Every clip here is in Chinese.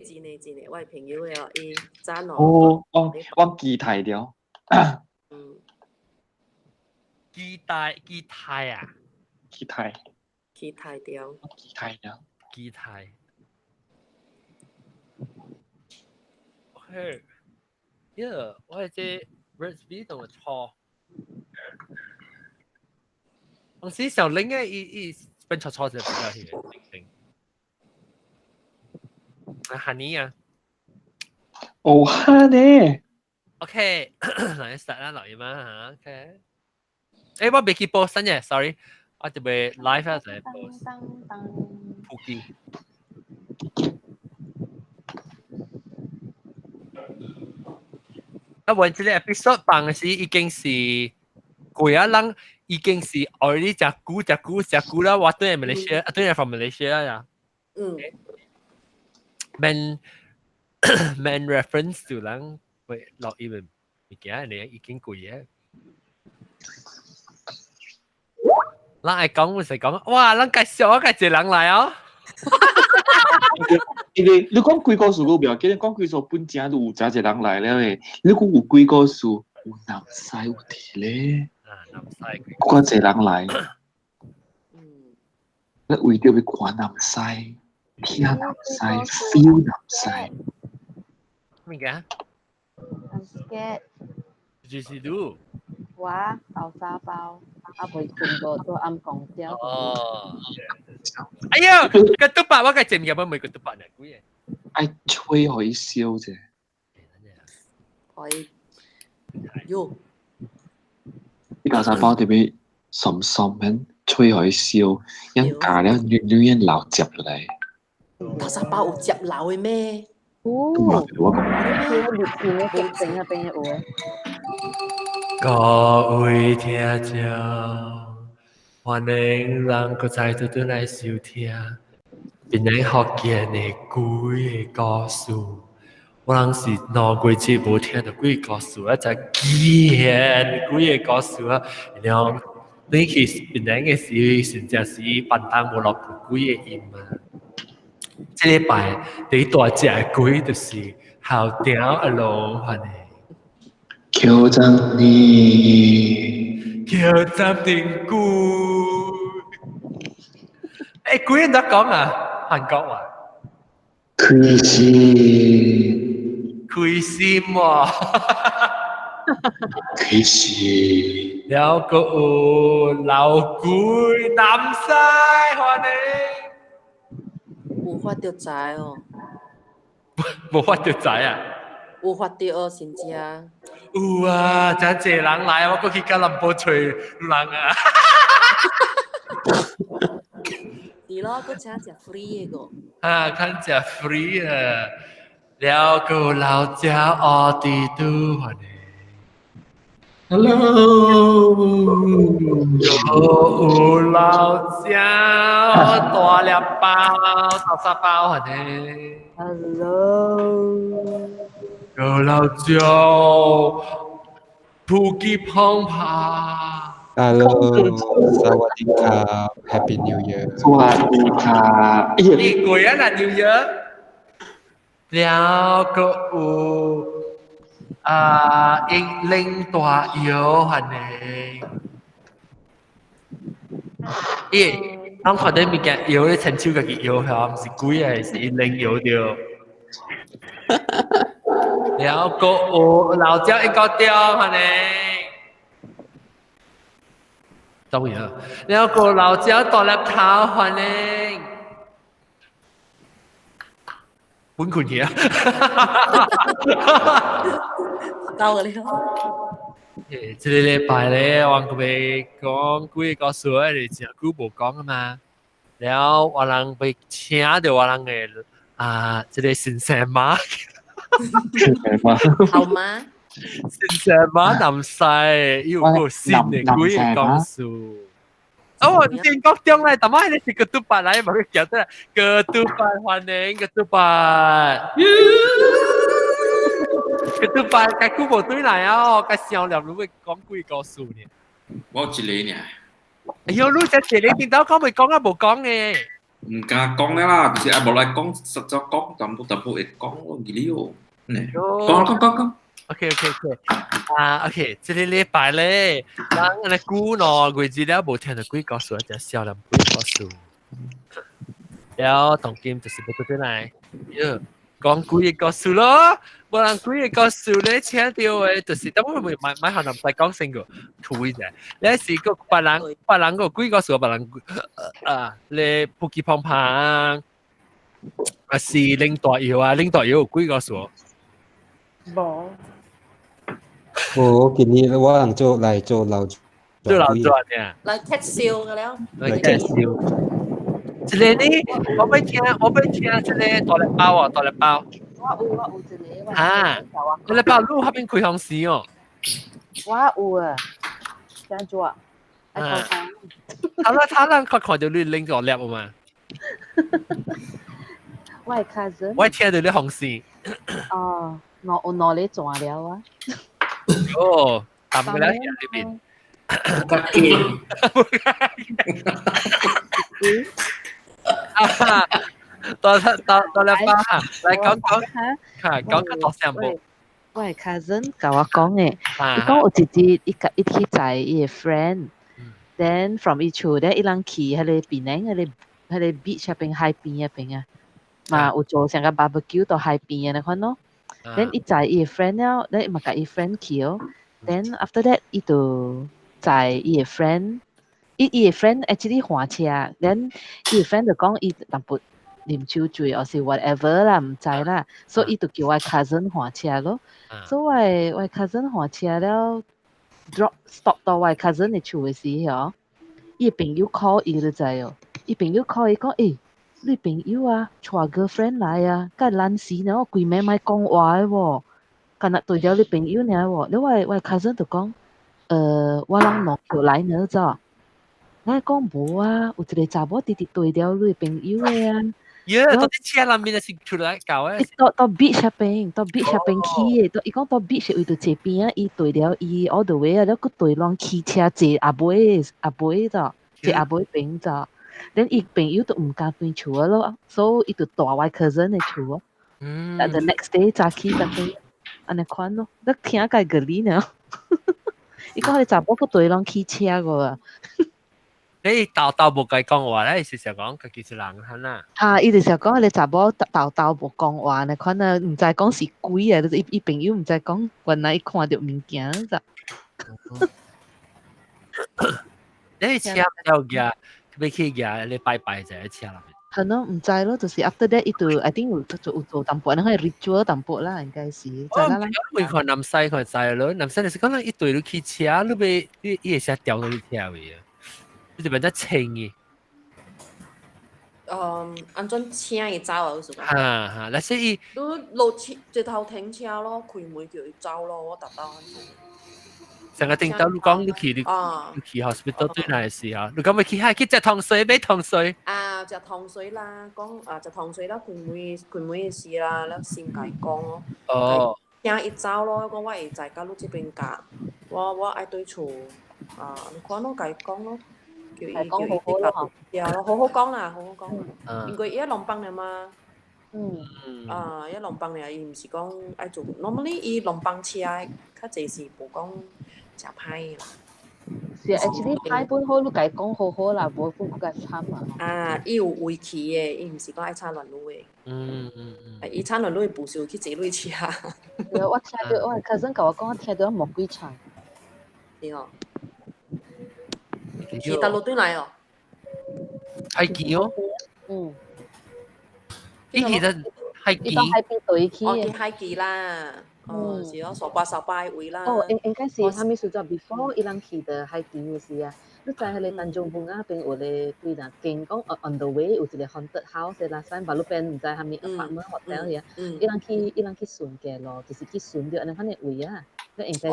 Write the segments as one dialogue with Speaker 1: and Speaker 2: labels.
Speaker 1: 真的，我的朋友了，伊早喏。
Speaker 2: 我记太了。
Speaker 3: 期待啊！
Speaker 2: 期待
Speaker 1: 掉。
Speaker 3: 期待。OK，我这 recipe 同我錯。當時小玲嘅伊變錯就比較係零。Honey 啊。
Speaker 2: 哦，honey。
Speaker 3: OK， 嚟 start 啦，留意嘛嚇。OK。誒，我未記播新嘅 ，sorry， 我準備 live 啊，就係播。Puki。啊，วัน這個 episode 辦嘅時已經是幾啊人，已經是 already 隻股啦，我都係 Malaysia， 都係 from Malaysia 啦。Man reference to 人會落英文物件，你已經幾嘢。人係講會係講，哇！人介紹一個人來哦。
Speaker 2: 因為你講幾個數個表，記得講幾數本正都有一個人來了誒。你講有幾個數，有南西有啲咧。
Speaker 3: 南西。
Speaker 2: 嗰一個人來。你為咗要看南西，聽南西 ，feel 南西。
Speaker 3: 咩嘅
Speaker 4: ？I'm scared。
Speaker 3: 就是do。
Speaker 4: 哇，豆沙包，我未見過都啱講咗。
Speaker 3: 哦。哎呀，個督白我個節目有冇每個督白呢？估嘢。
Speaker 2: 係吹可以笑啫。
Speaker 1: 可以。喲。
Speaker 2: 啲豆沙包特別鬆鬆咁，吹可以笑，因加了軟流接落嚟。
Speaker 1: 豆沙包有接流嘅咩？
Speaker 4: 我
Speaker 3: 各位聽眾，歡迎人個再度來收聽，邊個學見嘅鬼嘅故事，我人是兩個節冇聽到鬼嘅故事，一隻見鬼嘅故事啊！然後你其實邊個嘅時甚至是笨蛋冇落鬼嘅音啊！這禮拜第一大隻嘅鬼就是後頂一路係呢。
Speaker 2: 求真你，
Speaker 3: 求真定鬼。誒，鬼人都講啊，韓國話。
Speaker 2: 開心
Speaker 3: 喎。
Speaker 2: 開心。
Speaker 3: 了個有老鬼南西歡
Speaker 1: 迎。有法就知哦。
Speaker 3: 冇法就知啊。
Speaker 1: 有法到哦，真正。
Speaker 3: 有啊，真濟人來，我過去甲南部吹人啊。
Speaker 1: 是咯，佫請食 free 個。
Speaker 3: 啊，肯食 free 啊，了個老鳥學地都歡迎。
Speaker 2: Hello。
Speaker 3: 有老鳥大粒包，豆沙包歡迎。
Speaker 4: Hello。
Speaker 3: 有老鳥Puki 胖胖。
Speaker 5: Hello，สวัสดีครับ Happy New Year。
Speaker 2: สวัสดีครับ
Speaker 3: 你過啊那 New Year？了個有英靈大搖係呢？咦，當看到物件搖咧，親手家己搖下，唔是鬼啊，是英靈搖掉。了個有老鳥一個掉係呢？當然啦，แล้วก็老鳥大粒頭歡迎，本困嘢啊！
Speaker 1: 到了。
Speaker 3: 誒，這個禮拜咧，我個被講幾個數啊，你真久冇講啊嘛。แล้ว我人被請到我人嘅這個先生媽，
Speaker 1: 好嗎？
Speaker 3: 先生媽南西要個新嘅幾個講數。哦，正國中咧，但係你是個督白嚟，冇佢叫得個督白歡迎個督白。個督白介久冇對來啊！介笑了，你會講幾個數呢？
Speaker 6: 我一個呢。
Speaker 3: 哎呦，你只你聽到講咪講啊，冇講嘅。
Speaker 6: 唔敢講啦，就是阿無來講，實在講，淡薄會講咯，幾了，呢，講。
Speaker 3: OK，OK，這個禮拜咧，人咧估咯，佢資料冇聽到鬼故事，就少林鬼故事。แล้ว同金就是要對來，講鬼嘅故事咯，冇人鬼嘅故事咧，請到嘅就是等我買下南仔講先個，推啫。你是個別人個鬼故事，別人你撲擊碰碰啊，是領導遊啊，領導遊鬼故事。
Speaker 4: 冇。
Speaker 5: โอ้กินนี้ว่าหลังโจไหลโจเรา
Speaker 3: 做老做呢？
Speaker 1: 來踢笑嘅了，
Speaker 3: 來介紹。一個呢，我要聽這個大禮包啊，大禮包。
Speaker 4: 我有一個，
Speaker 3: 啊，大禮包路那邊開航時哦。
Speaker 4: 我有啊，這樣做啊，
Speaker 3: 他人看到你拎個粒嘛？
Speaker 4: 我係 cousin。
Speaker 3: 我聽到你航時。
Speaker 4: 哦，我攞你做了啊。
Speaker 3: 哦，抌佢喺裏邊。多禮包啊，嚟講多聲冇。
Speaker 4: 我係 cousin 教我講嘅，伊講有一日一起在伊個 friend，then from 伊厝咧伊人去迄個邊咧，迄個 beach 嗰邊海邊嗰邊啊，嘛有做成個 barbecue 到海邊嘅你看咯。then 伊在伊個 friend 了，咧嘛甲伊 friend 去哦。then after that 伊就在伊個 friend，伊個 friend actually 換車，then 伊個 friend 就講伊淡薄啉酒醉，或是 whatever 啦，唔知啦，所以伊就叫我 cousin 換車咯。所以我 cousin 換車了 ，drop stop 到我 cousin 嘅厝嘅時候，伊朋友 call 伊就知哦，伊朋友 call 伊講，誒，你朋友啊，帶 girlfriend 來啊，梗係爛死呢，我鬼妹咪講話嘅喎，今日對咗你朋友呢喎，你我 cousin 就講，我人落橋來呢咋，我講冇啊，有一個查某直直對咗你朋友嘅啊。
Speaker 3: 到啲車裏面是出來搞誒。
Speaker 4: 到 beach 嗰邊去嘅，伊講到 beach 位到這邊啊，伊對了伊 all the way 啊，แล้วก็對浪騎車坐阿妹咋，坐阿妹邊咋，then 伊朋友都唔敢對厝咯，所以伊就帶我 cousin 嘅厝啊。但 the next day 早起就對，安尼款咯，你聽個個哩呢？伊講你查某個對浪騎車個啊。
Speaker 3: 你豆冇計講話咧，事實講佢其實人很啦。
Speaker 4: 伊就是講你查某豆冇講話呢，可能唔知講是鬼啊，伊朋友唔知講原來看到物件咋。
Speaker 3: 你車有嘅，要去嘅，你拜拜就喺車入面。
Speaker 4: 係咯，唔知咯，就是 after that 伊就 I think 有做淡薄，可能 ritual 淡薄啦，應該是。
Speaker 3: 我看男西看細佬，男西你是講一對你去車，你被你會先掉到你車位啊？你就變得清嘅。
Speaker 1: 安怎請伊走啊？是
Speaker 3: 嘛？那所以
Speaker 1: 你落直頭停車咯，開門叫伊走咯，我特登。
Speaker 3: 成個聽到你講你去 hospital 對嚟時候，你講咪去食糖水，買糖水。
Speaker 1: 食糖水啦，講食糖水啦，開門嘅事啦，แล้ว先甲伊講咯。哦。請伊走咯，講我會在甲你這邊夾，我愛對厝你看咯，甲伊講咯。叫伊好咯，好好講啦，好好講。因為伊喺龍邦嚟嘛，伊喺龍邦嚟，伊唔是講愛做。normally 伊龍邦車較濟是無講食歹啦。
Speaker 4: 是 actually 歹本好，你甲伊講好好啦，無本甲伊慘啊。
Speaker 1: 伊有圍棋嘅，伊唔是講愛炒亂滷嘅。伊炒亂滷不是去坐你車。
Speaker 4: 我聽到我 cousin 甲我講，我聽到魔鬼場。
Speaker 1: 係哦。去大陸對來哦，
Speaker 3: 海記哦，伊其實海記，
Speaker 4: 海邊對去
Speaker 1: 嘅，去海記啦，是哦，沙巴位啦。
Speaker 4: 應該是他們說咗 before 伊人去的海記嘅事啊，你知係你丹中bun啊邊有咧對啦，經講 on the way 有一個 haunted house 嘅 last time，巴路邊唔知係咪 apartment hotel 嘅，伊人去順嘅咯，就是去順咗，安尼反正位啊。應該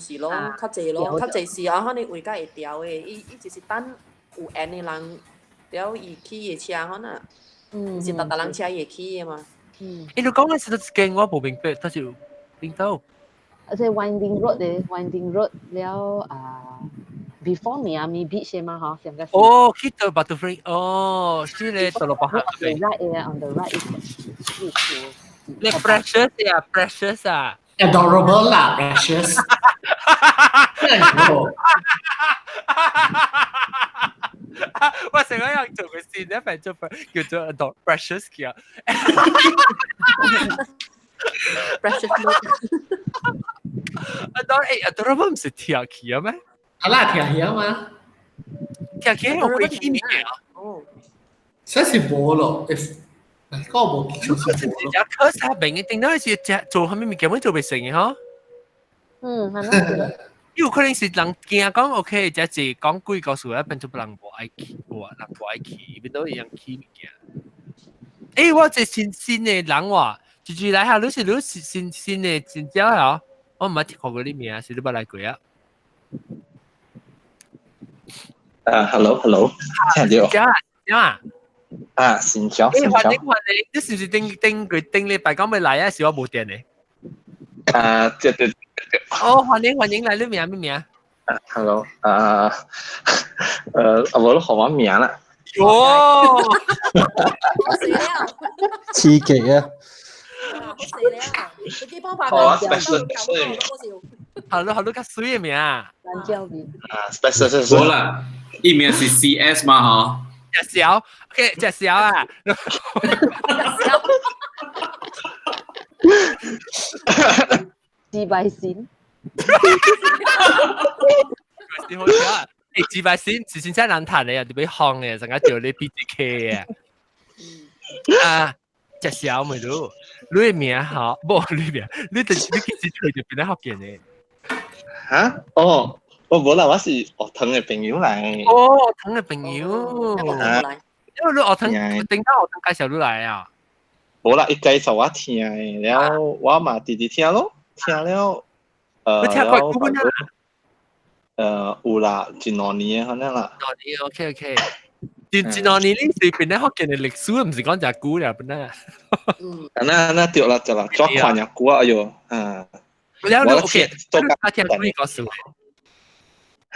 Speaker 1: 是咯，較濟咯，較濟是啊，可能位甲會調誒，伊就是等有緣誒人，了伊去嘅車可能，是特人車會去嘅嘛。
Speaker 3: 你講嘅是都驚我無明白，但是邊度？
Speaker 4: 即係 Winding Road 咧，Winding Road 了 before Miami Beach 嘛嗬，上個
Speaker 3: 哦，去到 Butterfly，哦，是咧，到落巴哈嗰邊。
Speaker 4: on the right is
Speaker 3: 你 precious 呀，precious 啊。
Speaker 7: adorable 啦 precious 真係好
Speaker 3: 我成日有做個線咧，咪做叫做 precious 嘅。
Speaker 1: precious
Speaker 3: adorable 唔是跳起啊咩？
Speaker 7: 阿拉條嘢嘛，
Speaker 3: 跳起我會起名啊。
Speaker 1: 哦，
Speaker 7: 真係冇咯，if 嗰個冇記錯先冇咯。
Speaker 3: 而家佢明嘅，定到係做後面咪咁樣做未成嘅嗬？
Speaker 4: 係咯。
Speaker 3: 有可能是人驚講 OK，即係講幾個數一變做人無愛去，無人無愛去，變到一樣去物件。誒，我係新嘅人喎，住嚟下，你是新嘅新椒啊？我唔係聽過嗰啲名啊，是你冇嚟過啊
Speaker 2: ？Hello，聽到？
Speaker 3: 啊？
Speaker 2: 啊，新椒，
Speaker 3: 歡迎，你是唔是頂禮拜講未嚟啊？是我冇電呢。
Speaker 2: 對。
Speaker 3: 哦，歡迎嚟，你名咩名
Speaker 2: ？Hello，我都學完名啦。
Speaker 3: 哦，
Speaker 1: 好死了，
Speaker 5: 刺激啊！
Speaker 1: 好死了，佢幾幫拍
Speaker 2: 好啊
Speaker 1: 到
Speaker 3: 好多較水嘅名啊。
Speaker 4: 南椒面。
Speaker 2: special
Speaker 6: 好啦，一名是 CS 嘛嗬。
Speaker 3: 隻小 ，OK， 隻小啊。
Speaker 4: 自敗線。
Speaker 3: 你好笑啊！自敗線真係難彈嘅，你俾行嘅，成日叫你 BTK 嘅。啊，隻小咪咯，你嘅名好，不，你名，你其實佢就變得學嘅呢。
Speaker 2: 嚇？哦，我冇啦，我是學堂嘅朋友嚟。
Speaker 3: 哦，學堂嘅朋友。因為你學堂，點解學堂介紹你嚟啊？
Speaker 2: 冇啦，伊介紹我聽，然後我嘛直直聽咯，聽了，
Speaker 3: 你聽過古本
Speaker 2: 啊？有啦，一兩年可能啦。
Speaker 3: 一兩年 OK， 一兩年呢是變得學嘅歷史，唔是講隻古嚟本啦。
Speaker 2: 那對啦，就啦，抓看隻古啊，哎呦，
Speaker 3: แล้ว OK อาเทียกุยก็สวย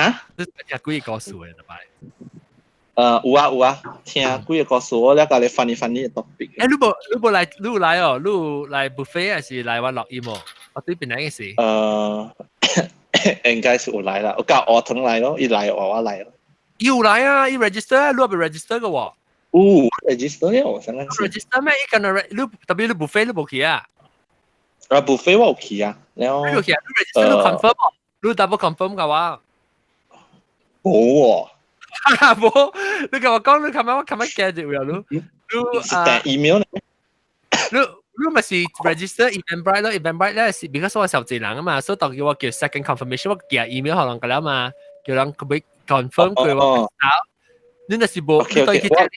Speaker 2: ฮะ
Speaker 3: อาเทียกุยก็สวยนะไป
Speaker 2: 有啊聽幾個故事我了解你funny 嘅 topic
Speaker 3: 你來哦你來 buffet 還是來玩樂音哦我對邊兩件事
Speaker 2: 應該是有來啦我教學堂來咯一來我來咯
Speaker 3: 有來啊一 register 你係咪 register 嘅喎
Speaker 2: register 了我想緊
Speaker 3: register 咩一個人你特別你 buffet 你冇去啊
Speaker 2: buffet 我有去啊แล้ว
Speaker 3: 你有去啊你 register 你 confirm 哦你 double confirm 嘅話
Speaker 2: 冇喎
Speaker 3: 冇你同我講你琴日記住有你
Speaker 2: 訂 email 呢
Speaker 3: 你咪是 register Eventbrite 咯 Eventbrite 咧是 because 我受濟人啊嘛所以當叫我叫 second confirmation 我寄 email 可能㗎啦嘛叫人佢俾 confirm 佢喎你那是冇你對佢睇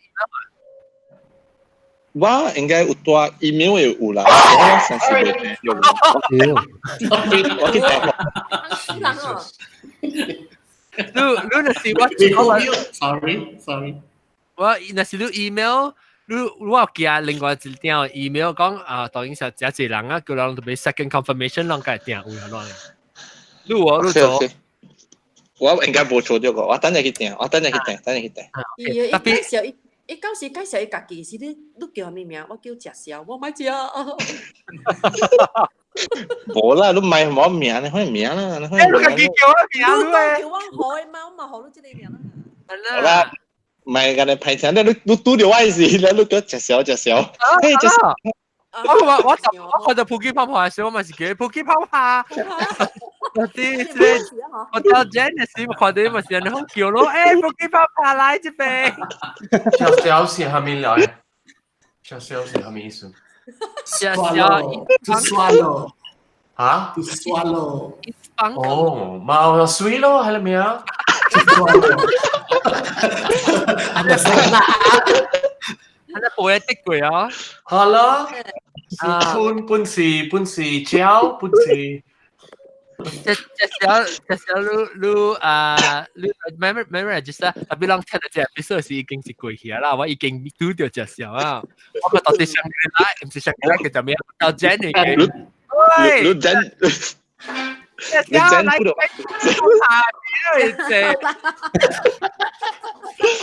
Speaker 2: 我應該有帶 email 有啦我上次冇用我記得
Speaker 3: 你那是我
Speaker 7: sorry
Speaker 3: 我那是你 email 我寄另外一條 email 講啊當然係一人啊叫人俾 second confirmation 讓佢訂有啦你做
Speaker 2: 我應該冇做咗個我等陣去訂
Speaker 1: 特別一到時介紹伊家己是你叫咩名我叫謝小我唔係謝
Speaker 2: 冇啦，都唔係我名，你開名啦，你開名。
Speaker 3: 你自己叫我名
Speaker 1: 咯。叫我海嘛，我咪學到即你名啦。
Speaker 2: 好啦，唔係㗎，你平常你嘟條威士，你都叫隻手。
Speaker 3: 我就普吉泡泡嘅時候，我咪是叫普吉泡泡。我叫 Janice， 我哋咪是人好叫咯，誒普吉泡泡來這邊。
Speaker 8: 小是係咪來？小是係咪意思？to
Speaker 7: swallow
Speaker 8: 嚇
Speaker 7: to swallow
Speaker 8: 哦冇水咯係咪啊
Speaker 7: ada salah
Speaker 3: ada poetic 嘅啊
Speaker 8: 係啦半是膠半是
Speaker 3: 隻小你ไม่ register 特別讓聽到隻 episode 是已經是過去啦我已經讀到隻小啊我個到底上嚟唔是上嚟嘅就咩到 Jenny 嘅
Speaker 2: 你 Jen 你真不懂。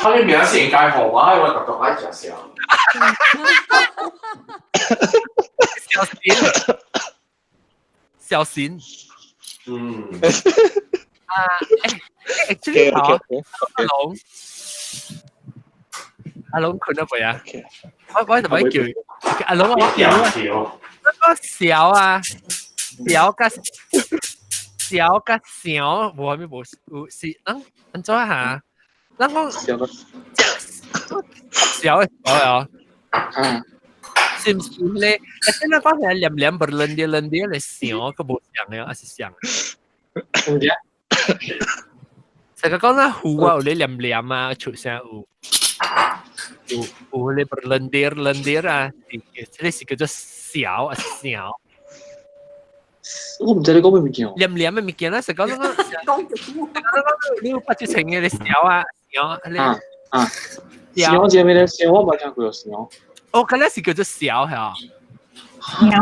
Speaker 8: 他啲名先介號話，我特獨喺隻時候。
Speaker 3: 小心。actually 阿龍佢都未啊？我同佢叫阿龍，我叫嗰個小啊，小甲小，冇咩冇是，安怎下？咱講小哦，是唔是咧？但係咱講係黏黏不輪啲嚟小，佢冇像嘅，還是像？成個講啦，糊啊，有啲黏黏啊，出聲有啲不輪啲啊，呢是叫做小啊小。
Speaker 2: 我唔知你講咩物件。
Speaker 3: 黏黏嘅物件啦，成個你有發出情嘅你小啊小，你
Speaker 2: 小姐咩咧？小我冇聽過小。
Speaker 3: 哦，嗰啲是叫做小係啊。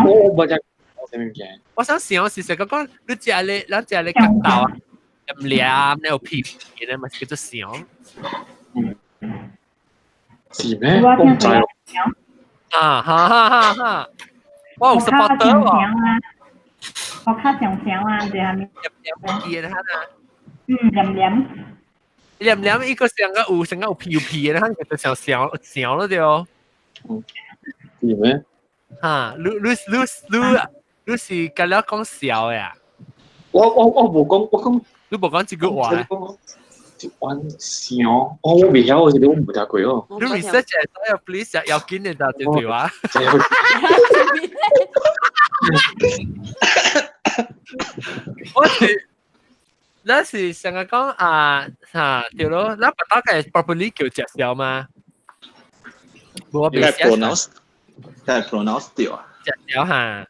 Speaker 2: 我冇聽過咩物件。
Speaker 3: 我想小是成個講，你只你格鬥啊，黏黏你有皮嘅咪叫做小。
Speaker 2: 是咩？我唔知咯。
Speaker 3: 哈！我有 supporter 喎。
Speaker 9: 我較上小啊，就係咪？
Speaker 3: 黏黏啊！
Speaker 9: 黏
Speaker 3: 黏一個成個有皮嘅，佢就小咯對哦。
Speaker 2: 是咩？
Speaker 3: 你是咁樣講小呀？
Speaker 2: 我冇講，我講
Speaker 3: 你冇講這句話。
Speaker 2: 玩小，我未曉，我冇聽過哦。
Speaker 3: 你 research 所有 please 要緊嘅就這句話。那是成日講對咯，那不大概 properly 叫隻小嗎？我
Speaker 2: 應該 pronounce 掉啊。
Speaker 3: 隻小嚇，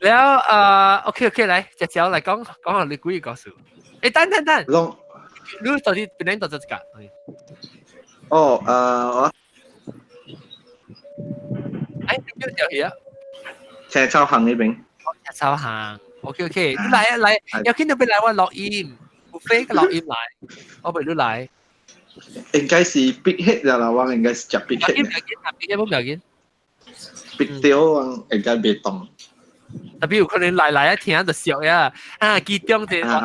Speaker 3: แล้วOK 嚟隻小嚟講下你估嘅故事。誒，等。你到底邊度做這個？
Speaker 2: 我
Speaker 3: 你叫嘢？
Speaker 2: 赤洲行呢邊。
Speaker 3: 赤洲行 ，OK， 你嚟，有見到俾嚟我錄音，我飛個錄音嚟，我俾你嚟。
Speaker 2: 應該是 Big Head 就啦，我應該是食 Big Head。Big
Speaker 3: Head 冇唔要緊。
Speaker 2: Big Deal 應該未動。
Speaker 3: 特別有可能嚟一聽就笑呀！其中就我跟你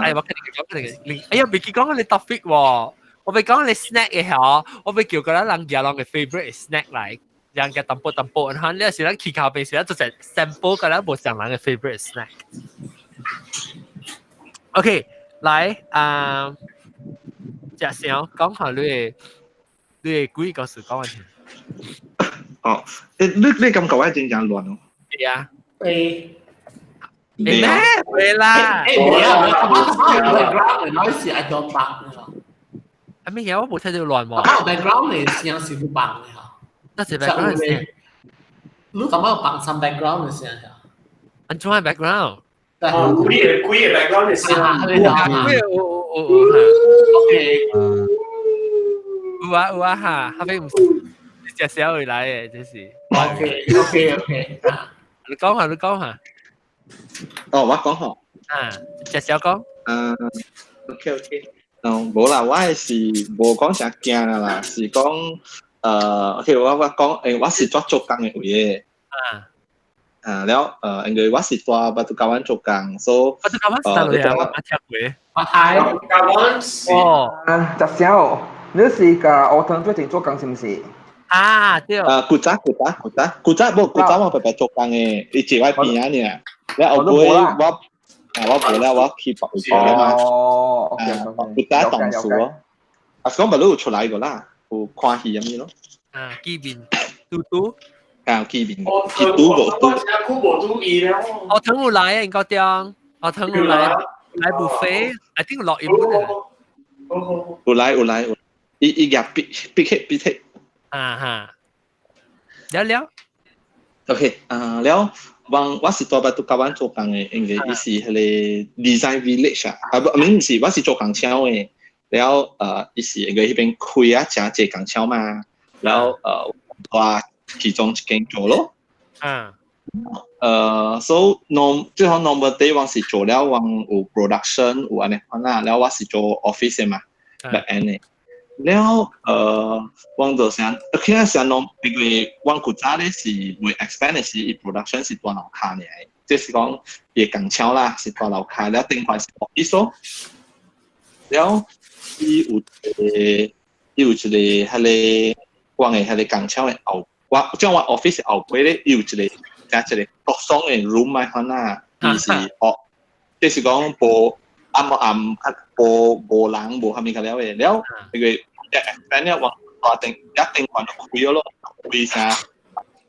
Speaker 3: 講，哎呀，未記講你 topic 喎，我未講你 snack 嘅嚇，我未叫嗰啲人嘅嘅 favorite snack 嚟，人嘅淡薄，然後呢時咧期考平時咧就係 sample 嗰啲冇上人嘅 favorite snack。OK， 嚟隻小講下你嘅幾個事講完先。
Speaker 2: 哦，你咁講係正常亂咯。
Speaker 3: 係啊。
Speaker 7: 咩？
Speaker 3: 會啦。
Speaker 7: 我nói事係當白嘅嚇。
Speaker 3: 係咩嘢？我冇睇到亂喎。
Speaker 7: 我 background 你聲是唔白嘅嚇。
Speaker 3: 那是 background 聲。
Speaker 7: 你咁樣白上 background 嘅聲嚇。
Speaker 3: 安怎係 background？
Speaker 8: 貴嘅 background 嘅聲。
Speaker 7: OK。
Speaker 3: 有啊嚇，後邊唔隻小會嚟嘅，這是。
Speaker 7: OK。
Speaker 3: 你講下。
Speaker 2: 哦，我講下。
Speaker 3: 隻小講。
Speaker 2: OK。冇啦，我係是冇講成驚啦，是講OK，我講我是做工嘅位嘅。แล้ว因為我是做巴杜加灣做工，所以
Speaker 3: 巴杜加灣是哪裡啊？我聽過。
Speaker 7: 我睇。
Speaker 8: 加灣。
Speaker 3: 哦。
Speaker 10: 隻小，你是個學堂最近做工是唔是？
Speaker 3: 對。
Speaker 2: 古早我白白做工嘅，你住喺邊啊呢？你後背我背咧，我 keep 住嘅嘛。
Speaker 10: 哦
Speaker 2: 古早當數咯。講咪都出嚟個啦，有看戲咁樣咯。
Speaker 3: 見面嘟。
Speaker 2: 見面嘟個。
Speaker 3: 我聽有來啊，應該點？我聽有來buffet，I think 落音嘅。
Speaker 2: 有來，伊入必吃。
Speaker 3: 了。
Speaker 2: OK， แล้ว我是ตัวบัตุกวัน做工嘅，因為伊是迄個 design village 唔是，我是做工廠嘅，แล้ว伊是因為迄邊開啊真濟工廠嘛，แล้ว我其中一間做咯， so最後 normal day 我是做了我有 production 有安尼款啦，แล้ว我是做 office 嘅嘛 back end 嘅，แล้ว我就想，其實想弄，因為我古早咧是會 expand 嘅是 production 是大樓卡嘅，即係講嘅工廠啦是大樓卡，แล้ว頂塊是 office 咯，แล้ว伊有一個係咧，我嘅係咧工廠嘅後，我將我 office 後背咧有一個。即係各種嘅 room 咪可能，伊是即係講無人無下面嘅了嘅，了因為誒咧我話一定還到開咗咯，開啥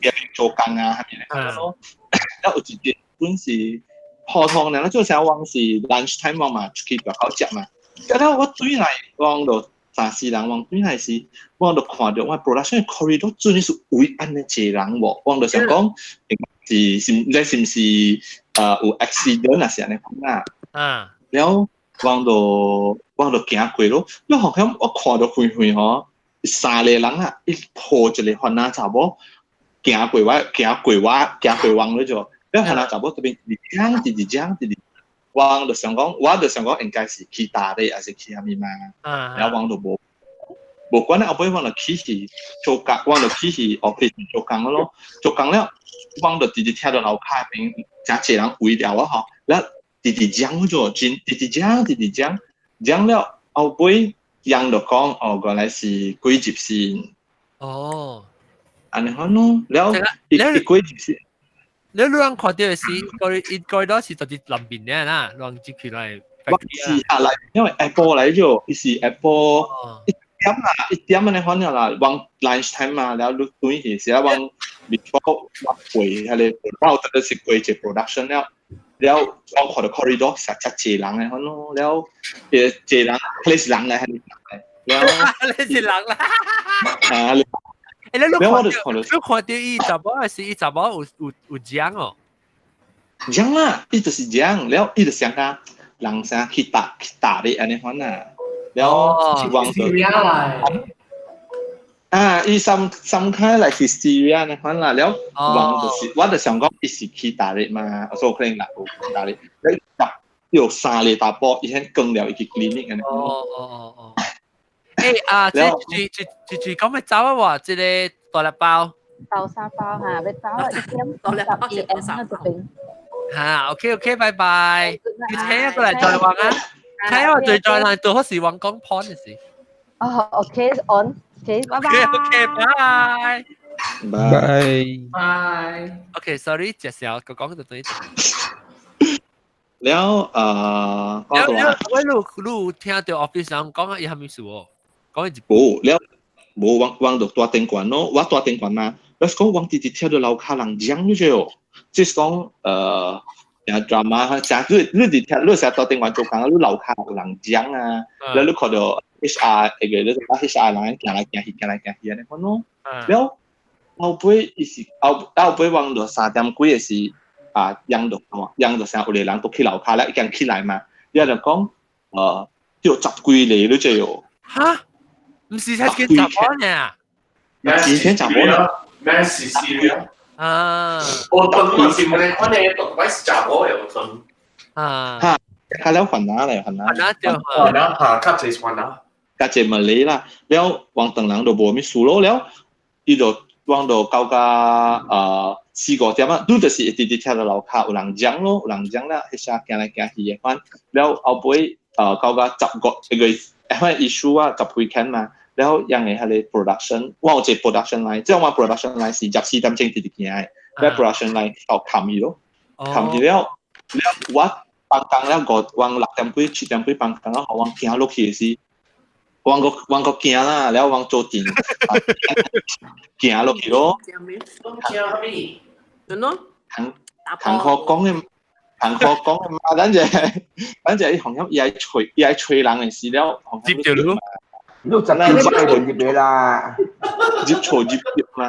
Speaker 2: 嘅做工啊下面嚟咯，了有一啲本是普通嘅，做啥往是 lunch time 往嘛出去就好食嘛，แล้ว我對來往到3-4人往對來是，我就看到我 production corridor 真係會安尼濟人喎，我就想講。是唔是有 accident 啊？是安尼講啊。แล้ว往到行過咯，แล้ว好像我看到遠遠嗬，3個人啊，一抱一個番仔查某行過往咗咗，แล้ว番仔查某這邊直講，我就想講應該是去打的，還是去咩嘛？แล้ว往到無管咧，後尾往到起去做工，往到起去office做工咯，做工了。往到直聽到樓下邊真濟人圍了啊！嗬，แล้ว直講咗，直講了後尾人就講哦，原來是鬼接線。哦，安尼看咯，แล้ว鬼接線。
Speaker 3: แล้วเรื่อง看到嘅是個都是直接臨邊嘅啦，讓接佢來。
Speaker 2: 我是下來，因為 Apple 嚟咗，伊是 Apple。一點安尼款啦，往 lunch time 嘛，แล้ว對起時往 before 我會係咧，我特別是會做 production แล้ว我看到 corridor 實質濟人嘅款咯，แล้ว濟人你是人嚟係แล้ว
Speaker 3: 你是人啦，แล้ว我看到伊查某還是伊查某有獎哦，
Speaker 2: 獎啦，伊就是獎，แล้ว伊就想講人想去打你安尼款啊。แล้ววางตัวอีซ้ำค่ายอะไรฮิสทีเรียนะครับล่ะแล้ววางตัวสิว่าแต่想講一時去打你嘛我說可能打你แล้ว有3個大波以前更了一個 clinic 嘅
Speaker 3: 哦即講咩走啊喎即係大粒包
Speaker 4: 豆沙包嚇你包啊1:12 那邊
Speaker 3: 嚇 OK 拜拜你聽一個嚟再話啊睇我最在難做好時揾講 point 嘅事。
Speaker 4: 哦 ，OK on， OK， 拜拜。
Speaker 3: 拜
Speaker 5: 拜。
Speaker 3: OK， sorry， 介紹個講到對。
Speaker 2: แล้ว
Speaker 3: 你聽到 office 人講伊係咪事喎？講一
Speaker 2: แล้ววาง到大電管咯，我大電管嘛，แล้ว講วาง直接到樓下人講咗啫，即係講有 drama 成日你成日到電話做工，你樓下有人講啊，แล้ว你看到 HR 嘅你話 HR 人行來行去安尼款咯，แล้ว後尾伊是後尾往到3點幾嘅時人就成有個人都去樓下啦，已經起來嘛，有人講要10幾嚟都啫喎。
Speaker 3: 嚇？唔是才見10個呢？
Speaker 2: 以前10個呢？
Speaker 8: 咩事啊？我等我是咪我哋讀鬼是雜貨又等
Speaker 2: 係แล้วphần nào嚟phần nào
Speaker 3: 就
Speaker 8: 夾住phần nào
Speaker 2: 夾住咪你啦แล้ววางตรงหลัง度บ่มี數咯แล้วอี度วาง度高加4個點啊都就是一啲跳到樓下有人講咯有人講啦迄下行來行去嘅款แล้ว後尾高加10個一個因為 issue 啊10 weekend 嘛แล้วยังไง係 production ว่า我做 production line 即係我 production line 是14點鐘直接行แล้ว production line เอา冚อยู่咯冚อยู่แล้ววัดบางครั้งแล้วก็วางหลักเต็มพื้นชิดเต็มพื้นบางครั้งแล้ววางเกียร์ลูกขี่สิวางก็เกียร์ละแล้ววางโจดินเกียร์ลูกขี่咯行課講嘅嘛等陣行業又係吹冷嘅事แล้ว
Speaker 3: 接住咯
Speaker 10: 你真係接嚟啦
Speaker 2: 接嘛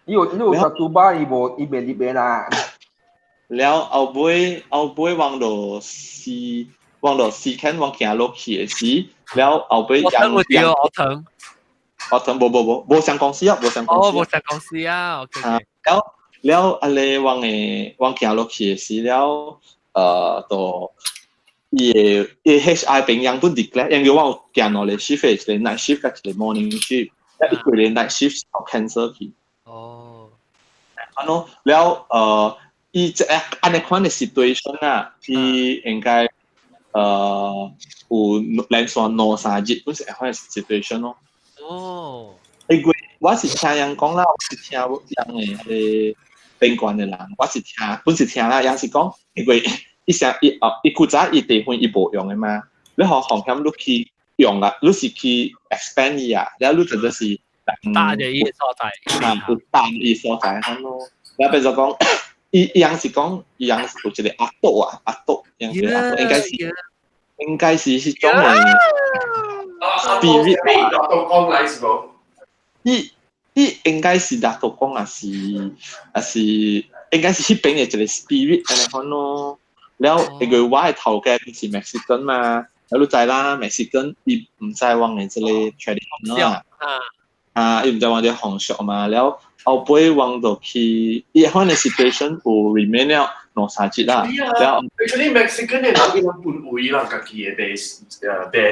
Speaker 10: 你實做吧伊袂接啦
Speaker 2: แล้วเอาไปวาง到4 can วาง行落去嘅時แล้วเอาไปยัง我疼冇上公司啊冇上公司啊
Speaker 3: OK
Speaker 2: แล้ว แล้วอะไรวาง行落去嘅時了到伊 HR 邊樣本 declare 因為我行落嚟 shift 係一個 night shift กับ一個 morning shift แล้วอีก個 night shift เอา cancel 去แล้ว伊即係安尼款嘅 situation 啊伊應該有連續兩三日本是款嘅 situation 咯因為我是聽人講啦我是聽人嘅賓館嘅人我是聽啦也是講因為伊古早伊地方伊無用嘅嘛你學航險你去用啦你是去 expand 伊啊然後你真係是
Speaker 3: 大嘅伊所在
Speaker 2: 有大伊所在咁咯然後譬如講伊樣是講伊樣是有一個阿斗應該是迄種嘅 spirit
Speaker 8: 阿斗講嚟是冇
Speaker 2: 伊應該是達到講也是應該是迄邊嘅一個 spirit 咁樣咯แล้ว因為我係頭嘅是 Mexican 嘛แล้วรู้ใจ啦 Mexican 伊唔使往嘅即係 traditional 伊唔使往啲紅色嘛แล้ว後背往到去伊可能 situation 有 remain 了兩三日啦แล้ว
Speaker 8: actually Mexican 嘅人伊人本位啦家己嘅地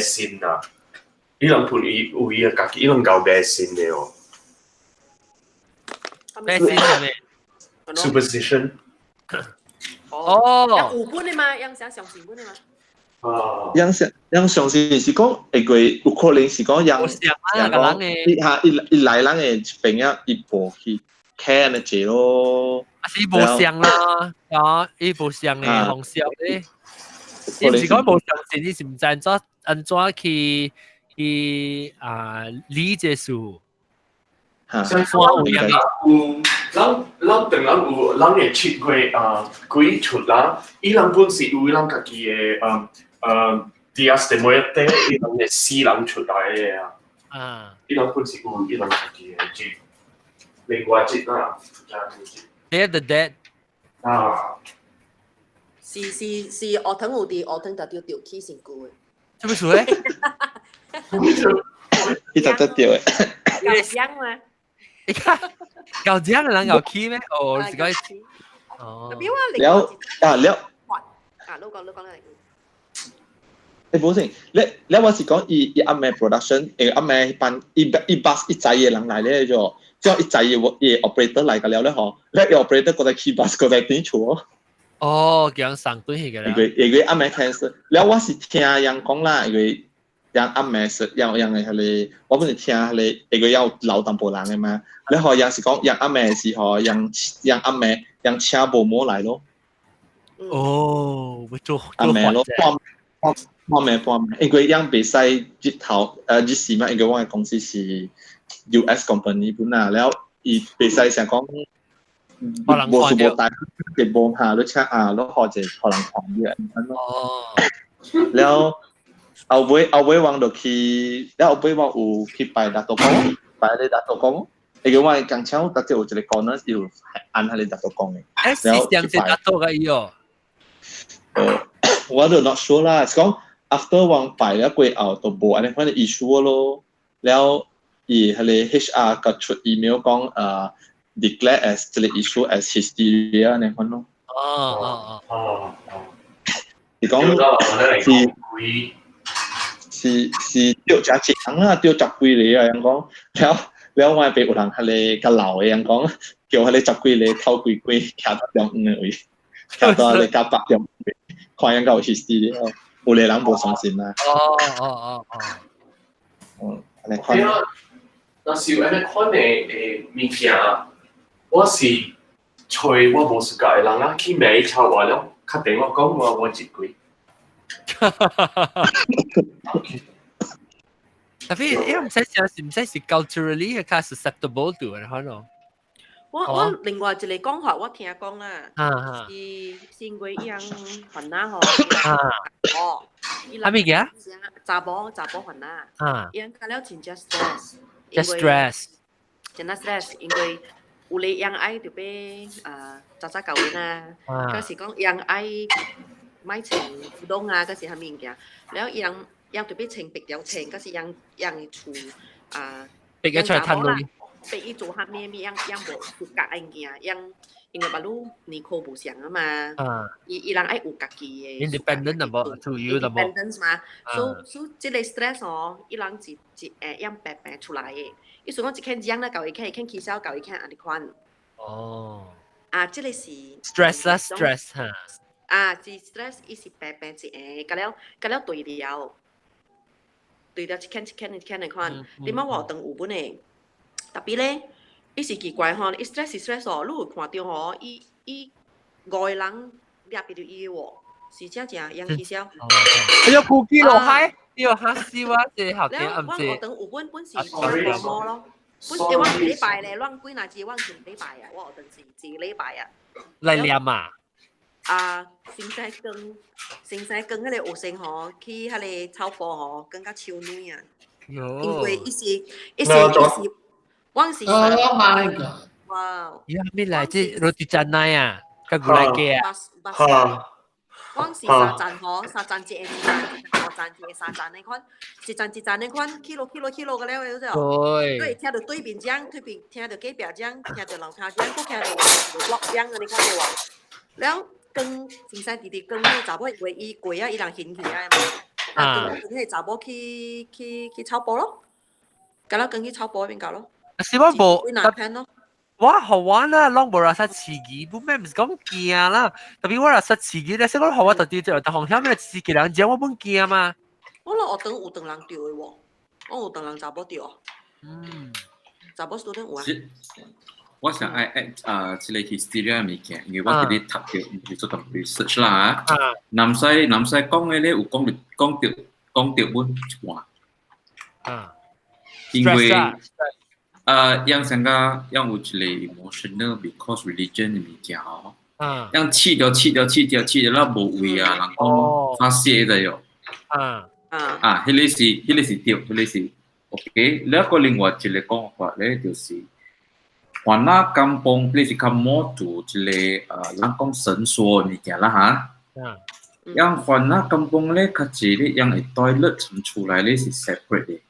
Speaker 8: 線啊伊人本位啊家己伊人搞地線嘅哦
Speaker 3: 咩先係咩
Speaker 8: superstition
Speaker 1: 有本的嘛，有相信本的嘛。
Speaker 2: yang相信是講會佢有可能是講伊來人嘅邊啊，伊無去睇安尼隻咯。
Speaker 3: 是無相啦，伊無相嘅紅色咧，伊唔是講無相信，伊是唔知安怎去理這事。
Speaker 8: 所以有人等人有人會切過幾出啦，伊人本是有人家己嘅Dias de Muerte 伊人嘅死人出來嘅啊，伊人本是有伊人家己嘅節，另外節啦
Speaker 3: ，Day of the Dead
Speaker 1: 啊，是學堂有啲學堂就掉起成句嘅，
Speaker 3: 做咩事咧？
Speaker 2: 伊就得掉嘅，
Speaker 1: 搞僵嘛。
Speaker 3: 搞這樣嘅人搞 key 咩？哦，是講
Speaker 2: แล้ว
Speaker 1: 你講嚟。
Speaker 2: 冇先，你我是講伊阿咩 production， 阿咩班伊 bus 一仔嘅人嚟咧咗，之後一仔嘅 operator 嚟㗎了咧嗬，你 operator 過嚟 key bus 過嚟點錯？
Speaker 3: 哦，叫上對去嘅啦。
Speaker 2: 因為阿咩 cancel，แล้ว我是聽人講啦，因為人阿咩是人嘅係你，我本是聽係你，因為有老淡薄人嘅嘛，你學人是講人阿咩是學人阿咩人請保姆嚟咯。
Speaker 3: 哦，會做
Speaker 2: 阿咩咯，半暝，因為樣比賽日時嘛，因為我嘅公司是 US company 本啊，แล้ว伊比賽成講冇數冇大嘅波下，你請你學者可能狂啲人咯。แล้วเอาไว้วางดอกคีแล้วเอาไว้วางอูคีไปดัตโตกงไปเลยดัตโตกงไอ้ก็ว่ากังเช้าตัดเจ้าจะเลยก่อนนั้นอยู่อันให้ดัตโตกงเลย
Speaker 3: แล้วยังจะดัตโตกันอีก
Speaker 2: 我都 not sure 啦講 after วางไปแล้วกูเอาตัวโบอันนี้เพราะใน issue 咯แล้วอีให้เลย HR ก็ชุดอีเมล講declare as จะเลย issue as hysteria เนี่ยคนนู้นที่講是掉只錢啦，掉十幾厘啊，人講，แล้ว我俾有人係你個老嘅人講，叫係你十幾厘偷幾幾，徛到兩五位，徛到你加8兩位，看人夠意思啲咯，有啲人冇相信啦。你看。
Speaker 8: 那是有安尼款嘅物件，我是找我無熟嘅人啊，去買抄話了，確定我講我一句。
Speaker 3: Tapi唔使是 culturally 嘅 susceptible to 嘅可能。
Speaker 1: 我另外一個講法，我聽講啦，是因為伊人煩惱吼，
Speaker 3: 係咪嘅？
Speaker 1: 查甫煩惱，伊人加了真正
Speaker 3: stress，
Speaker 1: 真係 stress，因為有啲人愛就俾早搞完啊，嗰時講人愛買錢浮動啊，嗰時係物件，然後伊人就俾錢逼有錢，嗰時人厝
Speaker 3: 逼一出嚟攤到。
Speaker 1: 被伊做下面样无有家物件，因为马路尼科不像啊嘛，伊人爱有家己的
Speaker 3: independent 冇 to you 冇
Speaker 1: independence 嘛，所以这个 stress 哦，伊人样白白出来的，伊说讲一看样啦，搞一看起笑，搞一看安尼款。
Speaker 3: 哦。
Speaker 1: 这个是
Speaker 3: stress 啦 stress 哈。
Speaker 1: 是 stress 伊是白白一个，甲了对了一看的款，你莫话当有本诶，特别咧。伊是奇怪吼，伊 stress 哦，你有看到吼，伊5个人抓住伊喎，是真样起笑。
Speaker 3: 哎呀，酷基咯，嗨，要嚇死我，這後天暗
Speaker 1: 我學堂有本是聽廣播咯，本是我一禮拜咧，亂幾那字，我一禮拜啊，我學堂是一禮拜啊。
Speaker 3: 嚟念啊？
Speaker 1: 先生跟迄個學生吼，去迄個草坡吼，跟甲超女啊。因為伊是。我是
Speaker 7: my god！
Speaker 1: 哇！
Speaker 3: 呀，咩嚟即roti canai啊？個古來嘅
Speaker 1: 啊？我是3站嗬，3站一個，5站一個，3站那款，1站那款，kilo 個了，有冇？對，聽到對面講，聽到隔壁講，聽到樓下講，都聽到落講嗰啲講嘅話。แล้ว跟先生弟弟跟呢查某，因為伊貴啊，伊人興起啊，跟迄查某去炒波咯，咁啦，跟去炒波邊搞咯。
Speaker 3: 是我冇，我好玩啦，攏無啦，實刺激，不咩唔是講驚啦，特別我啦實刺激咧，所以我學我特啲就，但紅響咩刺激人講，我本驚嘛。
Speaker 1: 我咯學堂有人釣嘅喎，我有人查某釣。查某 student 有啊。
Speaker 6: 我想即個 hysteria 物件，因為我嗰啲讀到去做咁 research 啦嚇。南西講嘅咧有講到本一半。因為yang sangka yang有一個 emotional because religion 嘅物件哦，yang氣掉啦無位啊，人講發泄的喲。迄個是對，迄個是 OK。แล้วก็另外一個講法咧，就是華納kampung 呢是較 more to 一個人講神說嘅物件啦嚇。yang華納kampung 咧較濟咧，yang 係 toilet 層出來咧是 separate 嘅。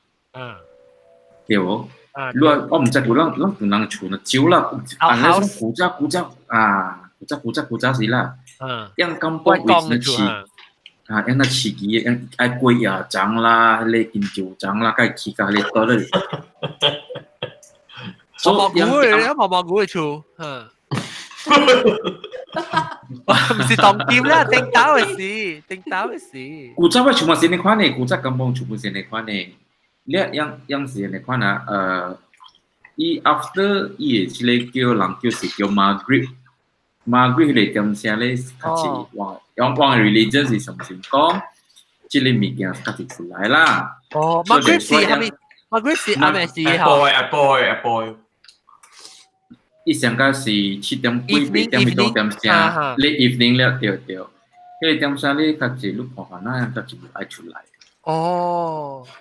Speaker 6: 對喎。如果我唔知佢啷同人處呢，少啦，按那種古早時啦，樣咁多為那刺樣那刺激，樣愛貴啊漲啦，你研究漲啦，該起價你多了。
Speaker 3: 毛毛菇嘅處，唔是當劍啦，頂刀嘅事。
Speaker 6: 古早我全部是你款嘅，古早咁幫全部是你款嘅。yang是你看啊，伊 after 伊即個叫人叫是叫 Margaret 迄個點聲咧，較是話religion 是什麼情況？即個物件較是出來啦。
Speaker 3: Margaret 是係咪？Margaret 是啱嘅時候。
Speaker 8: Boy。
Speaker 6: 伊上個是7點幾8點多點聲，late evening 了對。迄個點聲咧較是你看下那較是愛出來。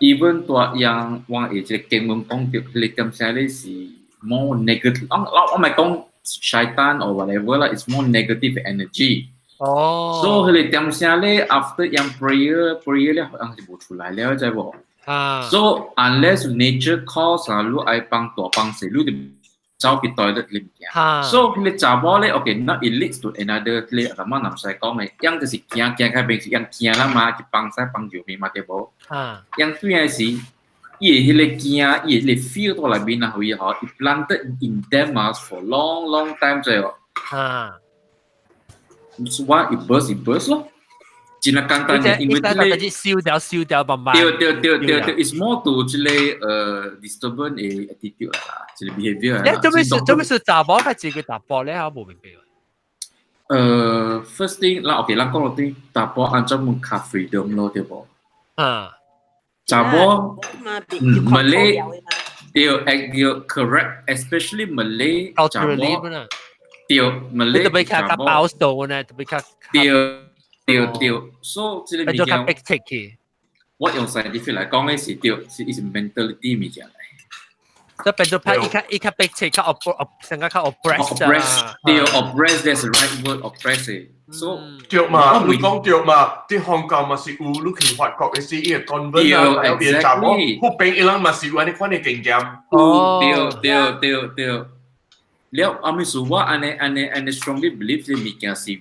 Speaker 6: even ตัวอย่างว่าไอ้ที่เก่งมึง講掉你點寫咧是 more negative 我咪講 shaitan or whatever 啦 it's more negative energy so 你點寫咧 after 樣 prayer 咧好像是冇出來了知冇so unless nature calls 你愛幫大幫細你就走去 toilet 裡面 so 你查某咧 okay now it leads to another 你咁樣諗曬講嘅樣就是驚開邊是樣驚啦嘛去幫曬幫住面嘛對冇樣對嘅是伊個驚伊個 feel 到嚟邊啊會好 it planted in them for long time 啫喎所以 it burst 咯真係簡單嘅因為你
Speaker 3: 燒掉慢慢
Speaker 6: 對 it's more to 即個disturbance 嘅 attitude 啦即個 behavior 啦
Speaker 3: 做咩事查某佢自己打波咧我冇明白
Speaker 6: first thing 啦 OK 啦講落啲打波按照門卡 freedom 咯對冇查某Malay 對 correct especially Malay 查某對 Malay
Speaker 3: 特別較保守呢特別較
Speaker 6: 對 so 即個物件我用 scientific 來講咧是對是 mentality 物件嚟
Speaker 3: 所以變咗拍一卡逼切卡成個卡 oppress
Speaker 6: 對 oppress that's the right word oppress so
Speaker 8: 對嘛，你講對嘛，啲香港嘛是有，你去法國嘅是伊個 convent 啊，有邊站哦，好平伊人嘛是有安尼款嘅經驗。
Speaker 6: 對，了阿咪說我安尼 strongly believe 呢物件是，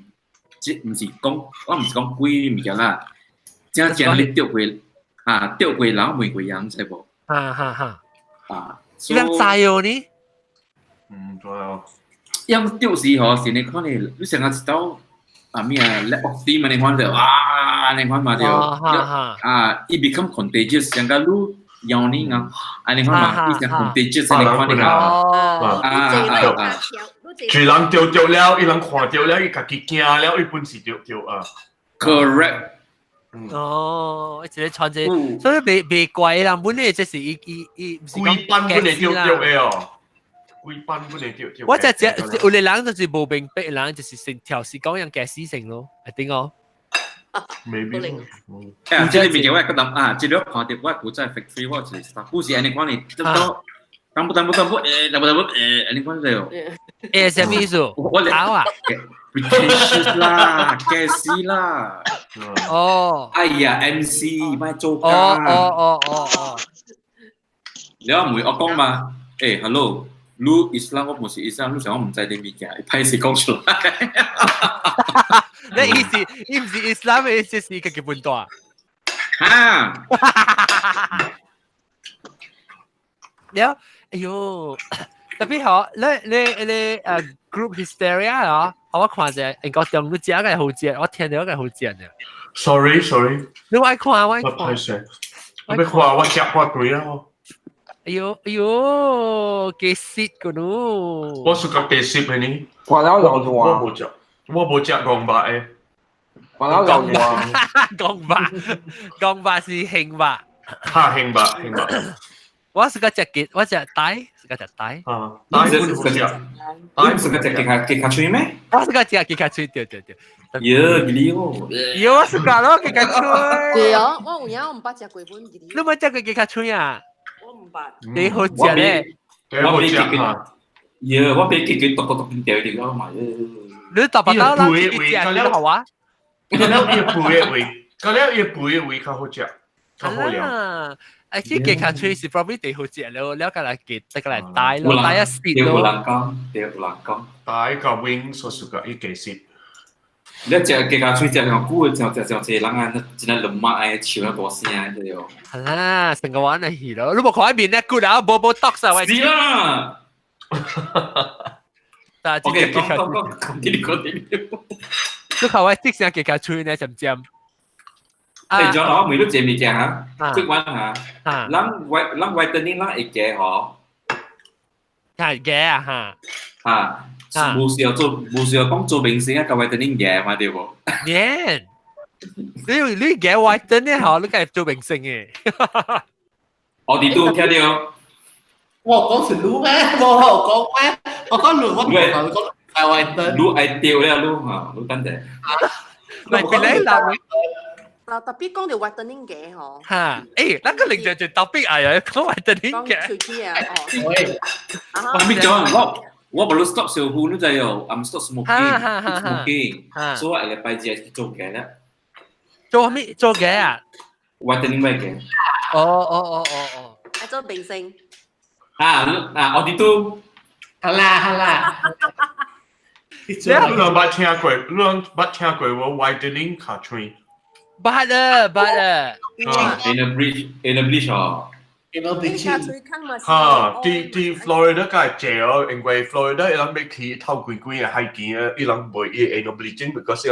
Speaker 6: 即唔是講我唔是講鬼物件啦，真你釣過釣過人玫瑰人知無？
Speaker 3: 你諗知哦你？
Speaker 8: 唔知哦。
Speaker 6: 因釣時候是你看你，你成日知道。咩啊？叻惡啲嘛？你看到啊？你看嘛就it become contagious， 像個路咬你啊！你看嘛，it contagious， 你看你
Speaker 8: 住人掉了，伊人看掉了，伊家己驚了，伊本是掉啊。
Speaker 6: Correct。
Speaker 3: 哦，一直傳這，所以未怪啦，本嚟即係伊唔是講
Speaker 8: 掉嘅哦。幾班本嚟掉。
Speaker 3: 我就只有啲人就是無病逼人，就是成條是講人嘅事情咯，係點講？
Speaker 8: 未必。
Speaker 6: 即係你邊個我覺得即係我看到我古仔 factory 我就是，故事安尼講你都當不安尼講就。
Speaker 3: 什麼意思？
Speaker 6: 我考啊 ，pretentious 啦，嘅事啦。
Speaker 3: 哦。
Speaker 6: 哎呀 ，MC 咪做假。你話唔會我講嘛？hello。lu Islam 我唔是 Islam， lu 想我唔知啲物件，歹勢講出來。
Speaker 3: 你意思，伊唔是 Islam 嘅意思是一個基本大。
Speaker 6: 哈。
Speaker 3: 了，哎呦，特別好，你group hysteria 啊，我看者，英國中你食嘅好食，我聽到嘅好食嘅。
Speaker 8: Sorry，
Speaker 3: 你愛看，我
Speaker 8: 拍攝，我要看，我食過對啦。
Speaker 3: 哎呦，幾蝕個咯！
Speaker 8: 我suka 幾蝕嘅呢？
Speaker 10: 我冇
Speaker 8: 食鋼白嘅。
Speaker 3: 鋼白是興白。
Speaker 8: 興白。
Speaker 3: 我suka 我食帶，suka 食帶。
Speaker 6: 帶suka 食吉卡吹咩？
Speaker 3: 我suka 食吉卡吹，對。
Speaker 6: 喲，吉利哦。
Speaker 3: 喲，我suka 咯吉卡吹。
Speaker 1: 對啊，我有影唔捌食過本吉利。
Speaker 3: 你冇食過吉卡吹啊？你好食咧，
Speaker 6: 我俾佢，我俾佢讀掉掉咗埋。
Speaker 3: 你特別啦，你食好啊？
Speaker 8: 嗰啲要背嘅位，較好食，較好料。
Speaker 3: 啲吉卡吹是 probably 最好食咯，了個嚟吉，得個嚟帶咯，帶一絲咯。
Speaker 6: 掉難講，
Speaker 8: 帶個 wing 所屬嘅一幾絲。
Speaker 6: 你食吉卡吹食兩股，就人啊，真係冧麥誒，笑得多聲嘅哟。
Speaker 3: 係啦，成個玩係咯，你冇看一邊咧，good 啊，波篤晒位。
Speaker 6: 是啦。
Speaker 3: 但係吉卡吹，你看位即成吉卡吹咧，浸。
Speaker 6: 誒，仲有每都借物件嚇，即玩嚇，人 whitening 人會嘅嗬。
Speaker 3: 係嘅啊
Speaker 6: 嚇。冇時候講做明星啊，個 whitening 嘅嘛對冇？
Speaker 3: 嘢，你嘅 whitening 嗬，你梗係做明星嘅。
Speaker 6: 我哋都聽到。
Speaker 7: 我講是รู้咩？我講咩？我講รู้我講係 whitening。
Speaker 6: รู้係掉咧，รู้嚇，รู้真嘅。
Speaker 3: 唔係佢咧嗱。
Speaker 1: 特別講到 whitening 嘅嗬。
Speaker 3: 嚇，那個另就特別係講 whitening 嘅。
Speaker 1: 講吹氣啊，哦。
Speaker 6: 我邊講我冇 stop 小戶，你知有 I'm stop smoking，所以我嚟拜節做嘅咧。
Speaker 3: 做咩？做嘅啊
Speaker 6: ？whitening 咩嘅？
Speaker 3: 哦。
Speaker 1: 係做明星。
Speaker 6: 我哋都。
Speaker 7: 好啦。
Speaker 8: 你兩捌聽過我 whitening 卡吹？
Speaker 3: 捌啊。
Speaker 6: In a bleach 哦。
Speaker 8: 啲 Florida 梗係借咯，因為 Florida 伊人要去透貴貴嘅海景啊，伊人袂伊 anal bleaching，because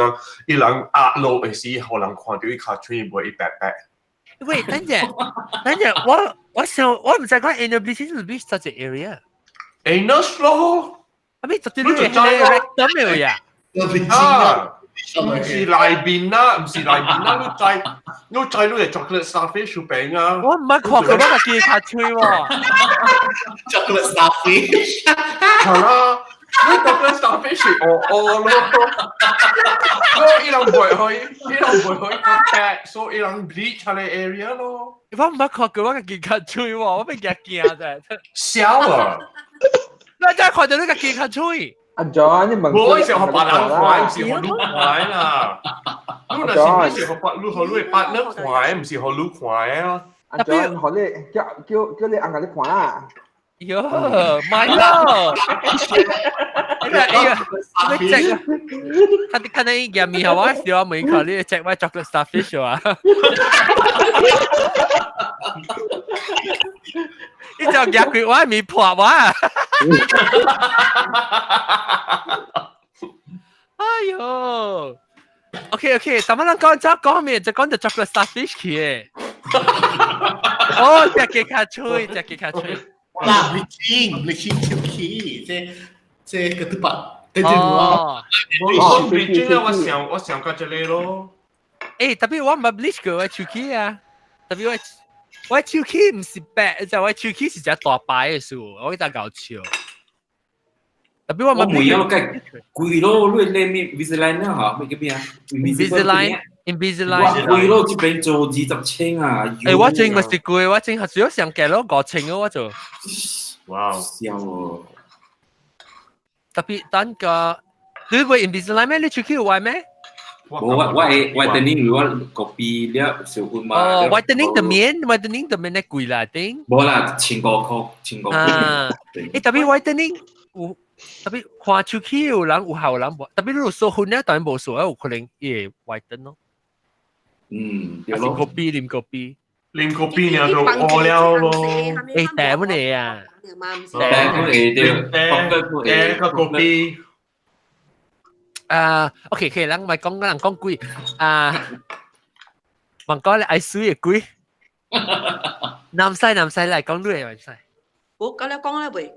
Speaker 8: 伊人壓路嘅時，可能看到伊卡吹袂伊白白。
Speaker 3: 喂，等陣，我想我唔知講 anal bleaching 是 which such an area？Anus
Speaker 8: 咯，
Speaker 3: 係咪就係呢個 rectum area？
Speaker 8: 唔是內邊啦，你知你係 chocolate starfish 餅啊！
Speaker 3: 我唔係學過嗰個吉卡吹喎
Speaker 7: ，chocolate starfish
Speaker 8: 係啦，你 chocolate starfish 咯。所以伊人袂去拍，所以伊人 bleach 下咧 area 咯。
Speaker 3: 我唔捌看過，我個見較吹喎，我俾驚驚啫。
Speaker 8: shower，
Speaker 3: 我真係看到呢個見較吹。
Speaker 10: 阿 John 你問
Speaker 8: 我以前學白人快，唔是學擼快啦。你那是學白，你學你白人快，唔是學擼快啊。
Speaker 10: 阿 John 學你叫你按下你看啦。
Speaker 3: 喲，買咯！你隻啊，看你入面係話少美國呢隻咩 chocolate starfish 啊？你就入佢話面破話。哎呦 ，OK， 但係我講咩就講到 chocolate starfish 嘅。哦，隻嘅卡吹，隻嘅卡吹。
Speaker 7: 啦 bleaching 潮氣，即個都白，對對我。
Speaker 8: 我 bleaching 咧，我想過這裡咯。
Speaker 3: 誒，特別我唔係 bleach 嘅，我潮氣啊，特別我潮氣唔是白，就我潮氣是隻大白嘅樹，我覺得搞笑。特別我唔係。
Speaker 6: 我計貴咯，你咩 Invisalign 啊？咩叫咩啊
Speaker 3: ？Invisalign。
Speaker 6: 貴咯，這邊做20,000啊！
Speaker 3: 誒，我真唔是貴，我真係主要上計咯5,000咯，我做。
Speaker 8: 哇！
Speaker 6: 笑喎！
Speaker 3: 特別等個，你會 Invisalign 咩？你潮氣有壞咩？
Speaker 6: 我 whitening 如果 copy 了小款嘛。
Speaker 3: 哦 ，whitening 的面咧貴啦，頂。
Speaker 6: 冇啦，1,500塊，1,500塊。
Speaker 3: 啊，誒特別 whitening 有。特別看手機有人有效人無，特別你有數分咧，當然無數啊，有可能會壞燈咯。
Speaker 6: 對咯。
Speaker 3: 啉咖啡
Speaker 8: 就餓了咯。
Speaker 3: 誒，訂乜嘢啊？
Speaker 8: 訂個咖啡。
Speaker 3: OK，人咪講人講貴問講你愛水嘅貴。南西嚟講對南西。
Speaker 1: 我講了講了未？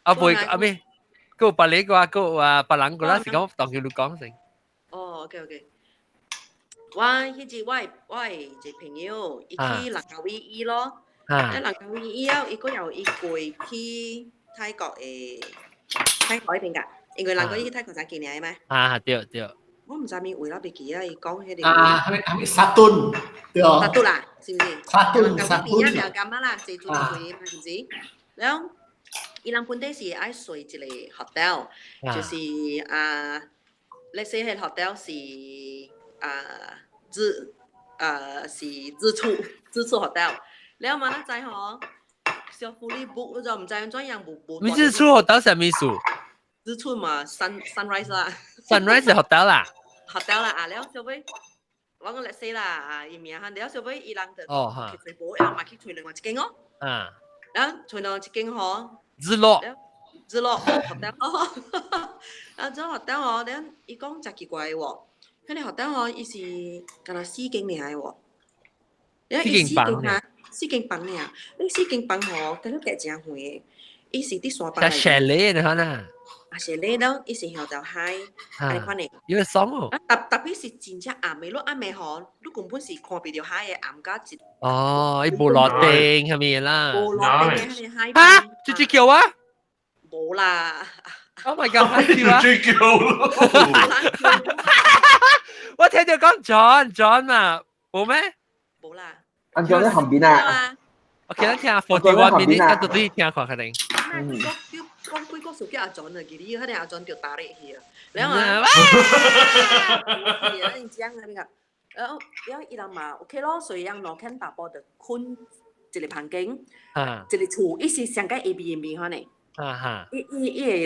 Speaker 3: 阿咩？個白你個個白人個啦，是講當叫你講先。
Speaker 1: 哦 ，OK， 我迄日我一個朋友，伊去蘭卡威伊咯，喺蘭卡威伊了，伊個有伊過去泰國誒邊㗎，因為蘭卡威伊泰國才幾年咩？
Speaker 3: 對。
Speaker 1: 我唔知面為啦，別記啊，伊講迄個。
Speaker 7: 係咪沙頓？對哦。
Speaker 1: 沙頓啦，是唔是？
Speaker 7: 沙頓。
Speaker 1: 邊一條咁啊啦，自助會嘛，是唔是？然後。伊人本地是愛睡一個 hotel， 就是let's say 迄 hotel 是自處 hotel， แล้ว嘛，咱知吼，小福利 book 就唔知怎樣冇。
Speaker 3: 你自處 hotel 係咩數？
Speaker 1: 自處嘛 sunrise 啦。
Speaker 3: sunrise hotel 啦。
Speaker 1: hotel 啦，แล้ว小妹，我講 let's say 啦，伊名喊，แล้ว小妹伊人就去吹波，然後嘛去吹另外一間哦。然後吹另外一間吼。
Speaker 3: 日落
Speaker 1: hotel 啊，這 hotel 哦，然後伊講真奇怪喎，迄個 hotel 哦，伊是干那4間爾喎，然後伊4間房爾，你4間房哦，跟你價真貴，伊是啲沙發嚟。
Speaker 3: chalet 你看呐。
Speaker 1: chalet 咯，伊是向到海，你看呢？
Speaker 3: 有爽哦。
Speaker 1: 特別是真正暗暝，暗暝吼，你根本是看唔到海嘅暗家一。
Speaker 3: 哦，伊無落定係咪啦？
Speaker 1: 無落定係海。
Speaker 3: 嚇，追橋啊？
Speaker 1: 冇啦。
Speaker 3: Oh my god，海橋啊！
Speaker 8: 追橋咯。
Speaker 3: 我聽到講 John 嘛，冇咩？
Speaker 1: 冇啦。
Speaker 10: 安裝喺旁邊啊。
Speaker 3: OK，咱聽41 minutes，咱都對聽看肯定。
Speaker 1: 講幾個數叫阿 John 啊，佢哋喺阿 John 掉打你去啊，然後你講那邊個，然後伊人嘛 OK 咯，所以讓羅肯打波的困一個房間，一個厝，伊是上個 Airbnb 可能，伊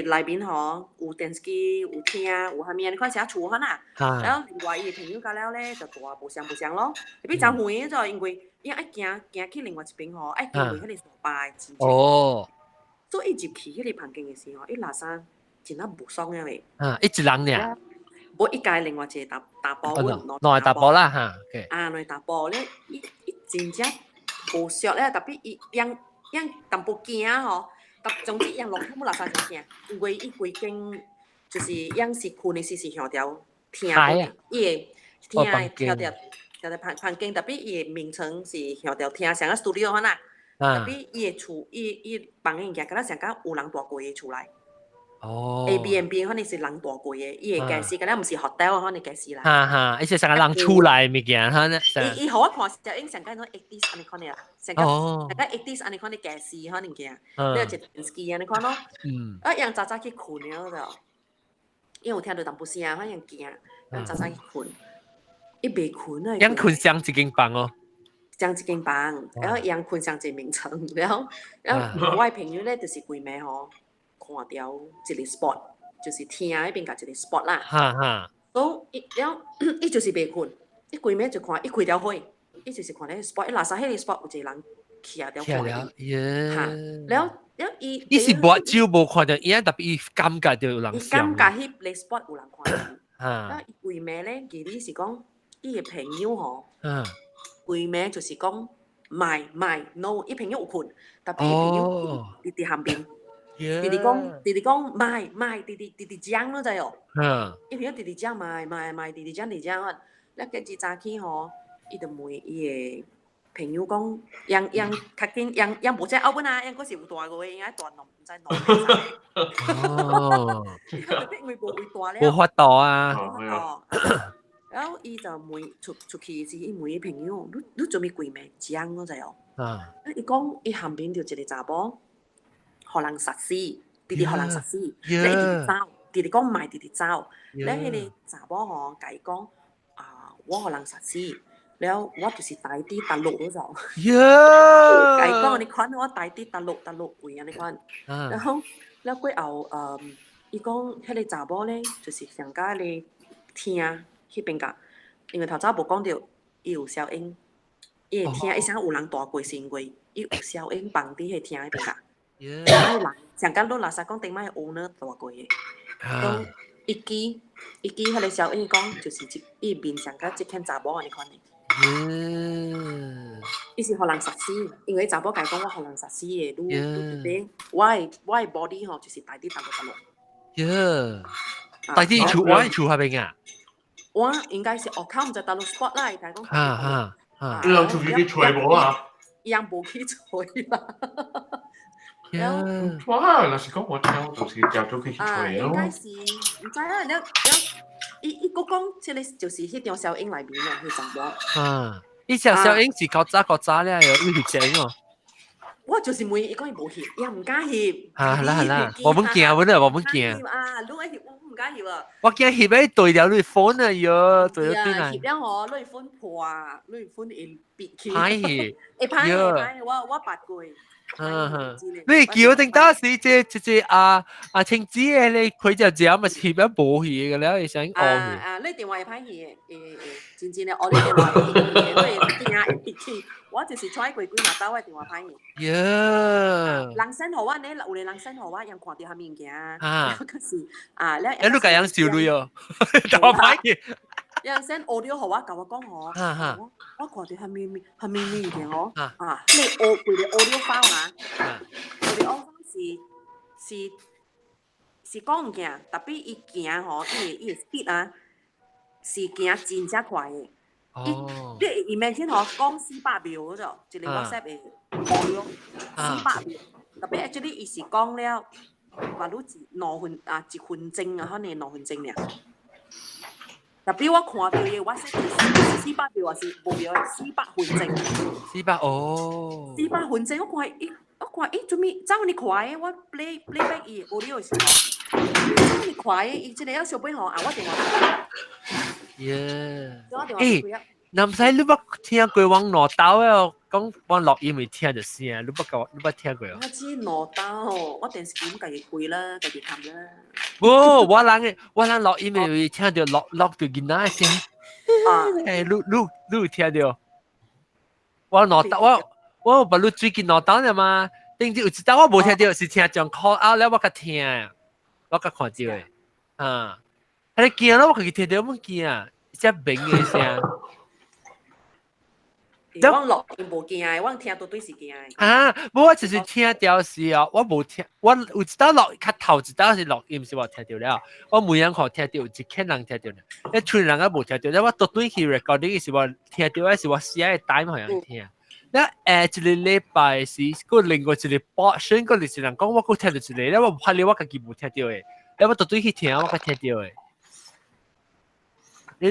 Speaker 1: 個內邊吼有電視機，有廳，有下面你看寫厝可能，然後另外伊個朋友家了咧就大無相咯，特別真遠就因為伊愛行去另外一邊吼，愛經過迄個沙巴的真正。所以入去迄個房間嘅時候，伊垃圾真係無爽嘅喂。
Speaker 3: 一人呢？
Speaker 1: 無一家另外一個打包，
Speaker 3: 內打包啦嚇。
Speaker 1: 內打包咧，伊真正無俗咧，特別伊樣淡薄驚吼，總之樣落去冇垃圾就驚，因為伊規間就是樣是困嘅是向條廳嘅，伊個廳向條房間，特別伊個名稱是向條廳，像個 studio 可能。特別伊個厝，伊房嘅物件，敢若像甲有人住過嘅厝內。
Speaker 3: 哦
Speaker 1: ，Airbnb 可能是人大贵嘅，伊個假使，咁樣唔是 hotel 可能假使啦。
Speaker 3: 哈哈，而且成個人出來物件，哈呢。
Speaker 1: 伊互我看就應成間種 80s 安尼看嘅啦，成間 80s 安尼看嘅假使可能嘅，你有一電視機安尼看咯。人早早去困了就，因為有聽到淡薄聲，可能驚，人早早去困，伊未困啊。
Speaker 3: 人困上一間房哦。
Speaker 1: 上一間房，然後人困上一名床，然後我朋友咧就是規暝吼看到一個 spot， 就是聽迄邊甲一個 spot 啦。
Speaker 3: 哈哈。
Speaker 1: 所以然後伊就是未困，伊規暝就看，伊開條火，伊就是看咧 spot， 伊垃圾迄個 spot 有一個人徛條看。然後伊
Speaker 3: 是目睭無看到，伊特別伊感覺到有人。
Speaker 1: 伊感覺迄個 spot 有人看到。然後伊規暝咧，其實是講伊個朋友吼。規暝就是講賣 no， 伊朋友有困，但係伊朋友佇旁邊，佇講賣佇講咯，知哦。伊朋友佇講賣佇講啊，咧今日早起吼，伊就問伊個朋友講，樣較緊，樣無只後尾啊，樣嗰時有大個，應該大弄，唔知弄。哦。因為無會大了。無
Speaker 3: 法度啊。
Speaker 1: 然後伊就問出去時，伊問伊朋友，你做咩規暝講嗰陣哦？伊講伊旁邊就一個查某，互人殺死，直互人殺死，咧伊直走，直講賣直走，咧迄個查某吼，甲伊講我互人殺死，然後我就是大啲踏落嗰種，甲伊講你看我大啲踏落位啊，你看，然後過後伊講迄個查某咧，就是上加咧聽。迄邊個，因為頭早無講到，伊有消音，伊會聽，伊想有人大過是因為伊有消音放佇迄聽迄邊個。頂擺人，上間都垃圾講頂擺 owner 大過嘅，講一記迄個消音講就是伊面上間即間查某安尼款嘅。伊是互人殺死，因為查某甲伊講我互人殺死嘅，你我嘅 body 吼就是大啲踏落。
Speaker 3: 大啲厝，我厝下邊啊。
Speaker 1: 我應該是學校唔知大陸 spot 啦，但係講
Speaker 8: 你兩出去吹無啊？
Speaker 1: 伊樣無去吹啦。
Speaker 8: 哇！若是講我聽，就是朝早去吹咯。
Speaker 1: 應該是唔知啦，伊個講，即係就是迄張小影內面啊，佢查某。
Speaker 3: 伊隻小影是較早咧，有翕相哦。
Speaker 1: 我就是問伊講伊無翕，伊也唔敢翕。
Speaker 3: 係啦，我們驚，我們驚。
Speaker 1: 你愛翕我唔敢翕啊。
Speaker 3: 我驚翕喺對了你phone啊喲，對了邊啊。
Speaker 1: 翕了我你phone破，你phone會別去。
Speaker 3: 歹翕。
Speaker 1: 會歹，我捌過。
Speaker 3: 你叫定當時即青子嘅你佢就只咪翕咗冇翕嘅啦，你想
Speaker 1: 你電話會歹翕嘅，真嘅，我你電話會翕嘅，你驚會別去。我就是揣過幾嘛兜我電話歹嘅。人生互我呢，有個人生互我，人看到下物件，可是你
Speaker 3: 你咁樣笑你哦，電話歹嘅。
Speaker 1: 有陣時 audio 互我甲我講我看到下物件哦，你audio file 啊，audio file 是講物件，特別伊行吼，伊個 speed 啊，是行真正快嘅。你 imagine 吼講400秒嗰種，一個 WhatsApp 嘅 audio 400秒，特別 actually 伊是講了，話如2分1分鐘啊，可能2分鐘爾。特別我看到嘅 WhatsApp 400秒還是無秒400分鐘。
Speaker 3: 400哦。
Speaker 1: 400分鐘，我看伊做咩走你快嘅？我 play back 伊 audio 嘅時候，走你快嘅，伊即個要小背吼我電話。
Speaker 3: 唔使你捌聽過往羅豆嘅，講往錄音未聽着聲，你捌聽過？
Speaker 1: 我知羅豆吼，我電視機家己開啦，家己睇啦。
Speaker 3: 我人錄音未聽到錄到囡仔嘅聲。你有聽到？我羅豆我不如最近羅豆啫嘛，定有一單我冇聽到，是聽將 call out 咧，我甲聽，我甲看到嘅。你驚咯，我家己聽到乜驚啊？只明嘅聲。
Speaker 1: 我錄音無驚嘅，我聽到對是驚嘅。
Speaker 3: 我就是聽到是哦，我無聽，我有一道錄較頭一道是錄音是我聽到了，我每樣可聽到，有一群人聽到了，一群人都無聽到，我倒轉去 recording 是我聽到，是我寫嘅帶好像聽。那一個禮拜是個另外一個 portion，個歷史人講我個聽到一個，咧我拍你我自己冇聽到嘅，咧我到對去聽我個聽到嘅。你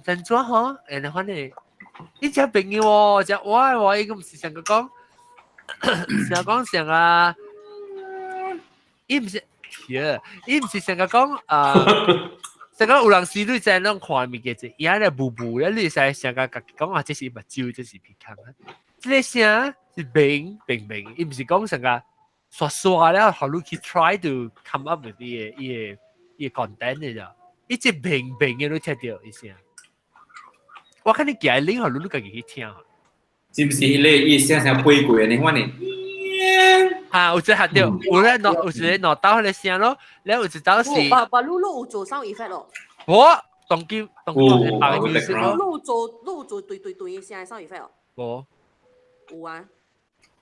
Speaker 3: 等咗嗬？然後呢？呢隻朋友喎，隻我依個唔是成個講，成個講成啊，伊唔是，伊唔是成個講成個有人時你在那看物件啫，伊喺度步步咧，你使成個講話這是目睭，這是鼻孔啊，這個聲是明，伊唔是講成個刷咧，後你去 try to come up with 伊個 content 嘅咋，伊只明嘅都聽到一聲。我看你寄嚟領，後你自己去聽。
Speaker 6: 是不是伊聲飛過呢？我呢？
Speaker 3: 啊，有隻嚇到，有咧攞，有隻攞到佢聲咯，然後有隻到是。
Speaker 1: 把露露有做 sound effect 咯。
Speaker 3: 我當機白嘅 music 咯。
Speaker 1: 露做對嘅聲 sound effect 哦。
Speaker 3: 冇。
Speaker 1: 有啊，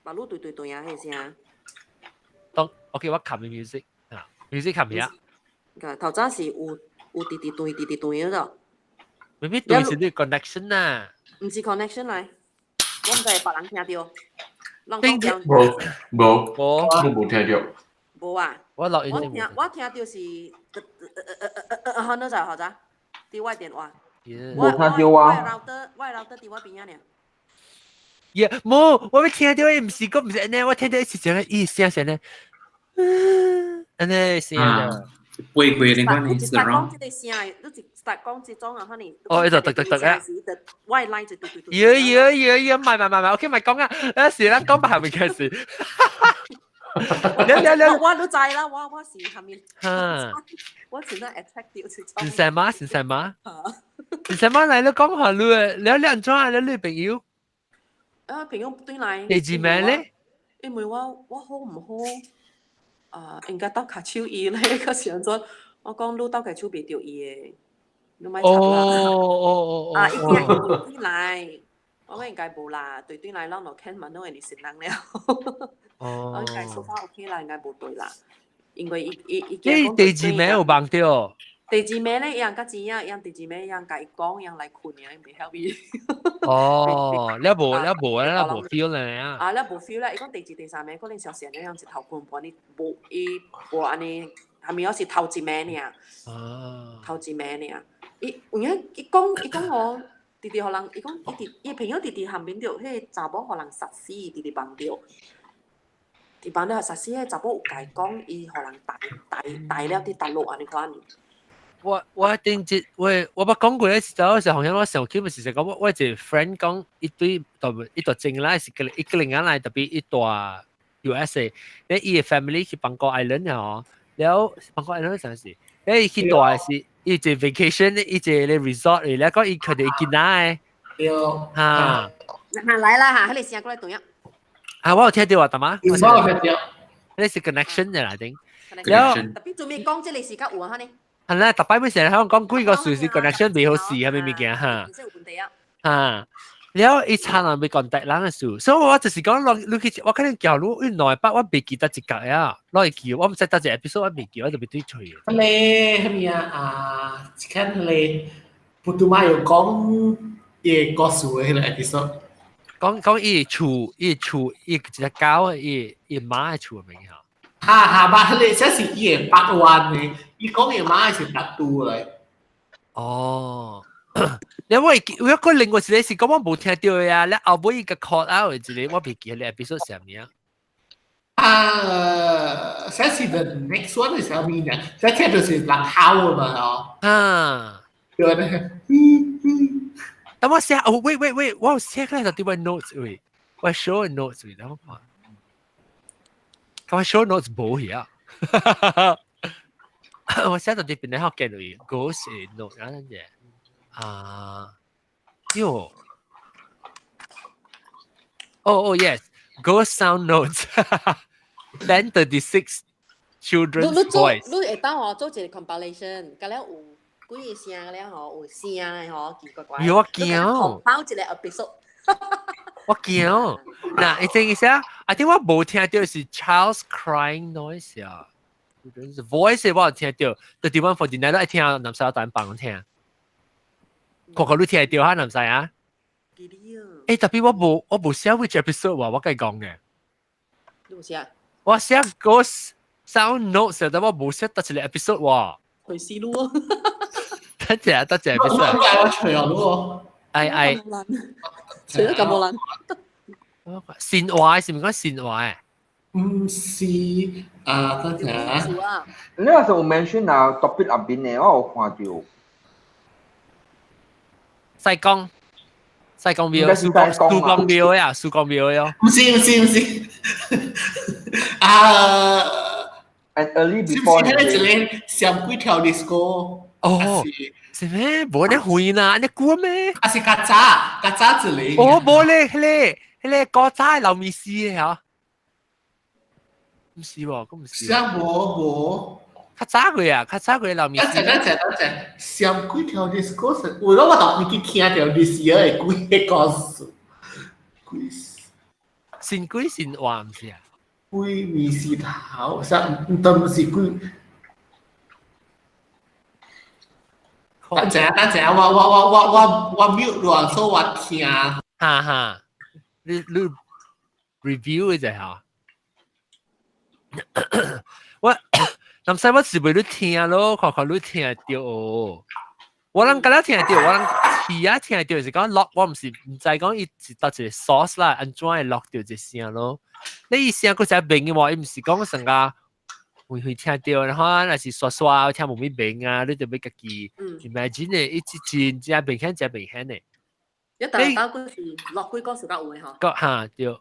Speaker 1: 把露對啊，係聲。
Speaker 3: 當 OK，我冚嘅 music 啊 ，music 冚嘢。
Speaker 1: 頭早是有對嗰度。
Speaker 3: maybe 對是啲 connection 啊。
Speaker 1: 唔是 connection 嚟，我唔知別人聽到。
Speaker 8: 冇，我冇聽到。
Speaker 1: 冇啊！我聽到是那就好咋？電話電話。
Speaker 10: 冇聽到啊！
Speaker 1: 我router電話邊呀呢？
Speaker 3: 冇，我未聽到，唔是個唔是呢，我聽到是講伊聲呢，呢聲啊。
Speaker 6: 背過你講你
Speaker 1: 是講這個聲，你是講這種啊，你。
Speaker 3: 哦，呢度得啊。
Speaker 1: 我係拉住對。
Speaker 3: 唔係，OK，咪講啊，有時啦，講白後面嘅事。
Speaker 1: 我都知啦，我是後面。我只能 attract 掉這種。
Speaker 3: 是什麼嚟？你講下你兩種啊，你朋友。
Speaker 1: 朋友對嚟。
Speaker 3: 地址咩咧？
Speaker 1: 因為我好唔好？應該鬥卡手伊咧，個時陣陣，我講你鬥卡手別掉伊嘅，你咪插啦。一定要對嚟，我應該冇啦，對嚟攞落 can 問到人哋成人了。我應該 so far OK 啦，應該冇對啦，因為伊
Speaker 3: 地址咩有幫到？
Speaker 1: 地址咩咧？樣個字樣地址咩樣解講樣嚟困樣，未 help 伊。
Speaker 3: 你冇 feel 咧啊？
Speaker 1: 你冇 feel 咧？伊講地址第三名，可能小時你樣是頭半半，你冇安尼，係咪有時頭一名呢？頭一名呢？伊講我弟弟可能，伊講伊朋友弟弟後面着，迄查某可能實施弟弟幫着。弟幫了實施，迄查某有解講，伊可能大了啲大陸安尼款。
Speaker 3: 我定節我講過咧，有時候好像我上 Q 咪時時講，我一個 friend 講一堆正啦，是一個另外嚟特別一大 USA，咧伊個 family 去邦哥 island 啊，然後邦哥 island 陣時，咧伊去大是伊個 vacation，伊個咧 resort 嚟，咧講伊佢哋見奶，嚇，
Speaker 1: 嚟啦嚇，你試過嚟讀呀？
Speaker 3: 我有聽到啊，大媽，
Speaker 7: 我有聽到，
Speaker 3: 呢是 connection 嘅嚟定，
Speaker 1: 然後特別做咩講即係你時間換下呢？
Speaker 3: 係啦，特別咪成日香港講幾個隨時 connection 未好事係咪物件嚇？然後一差人未 contact 人嘅事，所以我就是講落去，我可能教你原來把我未記得一格呀，攞去叫我唔知得隻 episode 我未記，我就未對吹嘅。
Speaker 7: ทะเล係咪啊？แค่ทะเลปุตุมา有講嘢個數嘅嗰個 episode。
Speaker 3: 講伊厝伊隻狗伊馬嘅厝係咪啊？
Speaker 7: บ้านทะเลใช่สิเอี่ยปักวันนี่อี講嘢馬係ปักตูเลย
Speaker 3: 哦，因為有一個另外一個是講我冇聽到嘅啊，你後尾一個 call out 嘅一個我未記你 episode 係咩啊？
Speaker 7: ใช่สิ the next one 係什麼呢？ใช่แค่就是หลังเท้า嘛哦。เดี๋ยวนะ
Speaker 3: 但我寫wait，我有寫開到啲乜 notes 喂，我 show notes 喂，等我看。咁 show notes 冇嘢啊！我寫到啲邊咧學嘅類 ghost note 嗰陣嘢喲yes ghost sound notes 1036 children's voice
Speaker 1: 你會當我做一個 compilation 咁咧有幾個聲咧有聲咧奇怪怪
Speaker 3: 我驚
Speaker 1: 包一個 episode
Speaker 3: 我驚嗱你聽一下I think 我冇聽到是 child's crying noise 啊voice 我有聽到 the demand for the night 都係聽男仔有等幫聽個個都聽到哈男仔啊
Speaker 1: 記啲啊。
Speaker 3: 特別我冇寫 which episode 喎，我跟你講嘅。
Speaker 1: 你冇寫？
Speaker 3: 我寫個 sound notes，但我冇寫得一個 episode 喎。
Speaker 1: 佢試咯。
Speaker 3: 得謝 episode。
Speaker 7: 我除咗咯。
Speaker 3: 係。
Speaker 1: 除咗咁冇撚。
Speaker 3: 善話是唔係講善話啊？
Speaker 7: 唔是啊，等陣啊。
Speaker 10: 呢個時候 mention 啊 topic 入邊嘅，我有看到。
Speaker 3: 西貢廟，蘇江廟呀，蘇江廟喲。
Speaker 7: 唔是。
Speaker 10: And early before
Speaker 7: 是唔是嗰個上幾條 disco？
Speaker 3: 哦，是咩？冇得會啦，你估咩？
Speaker 7: 啊是曱甴之類。
Speaker 3: 哦，冇咧，迄個曱甴流面絲嘅嚇。唔是喎，咁唔是。
Speaker 7: 上冇。
Speaker 3: 較早過流面絲。
Speaker 7: 等陣，上幾條 disco 是，我都未去聽到歷史嘅幾個故事。
Speaker 3: 善鬼善話唔是啊？
Speaker 7: 鬼面是頭，都唔是鬼。等陣，我 mute 咗，所以我聽。
Speaker 3: 哈，你 review 嘅就係我南西我是未你聽咯，看你聽到哦。我能咁樣聽到，我能聽到是講 lock，我唔知講伊是到一個 source 啦，安怎會 lock 到一聲咯？你伊聲佢就明嘅喎，伊唔是講成個會聽到，然後若是刷聽冇咩明啊，你就要家己 imagine 嘅，一真正明顯嘅。
Speaker 1: 一但打嗰時落幾個時間會嚇。
Speaker 3: 嚇對，我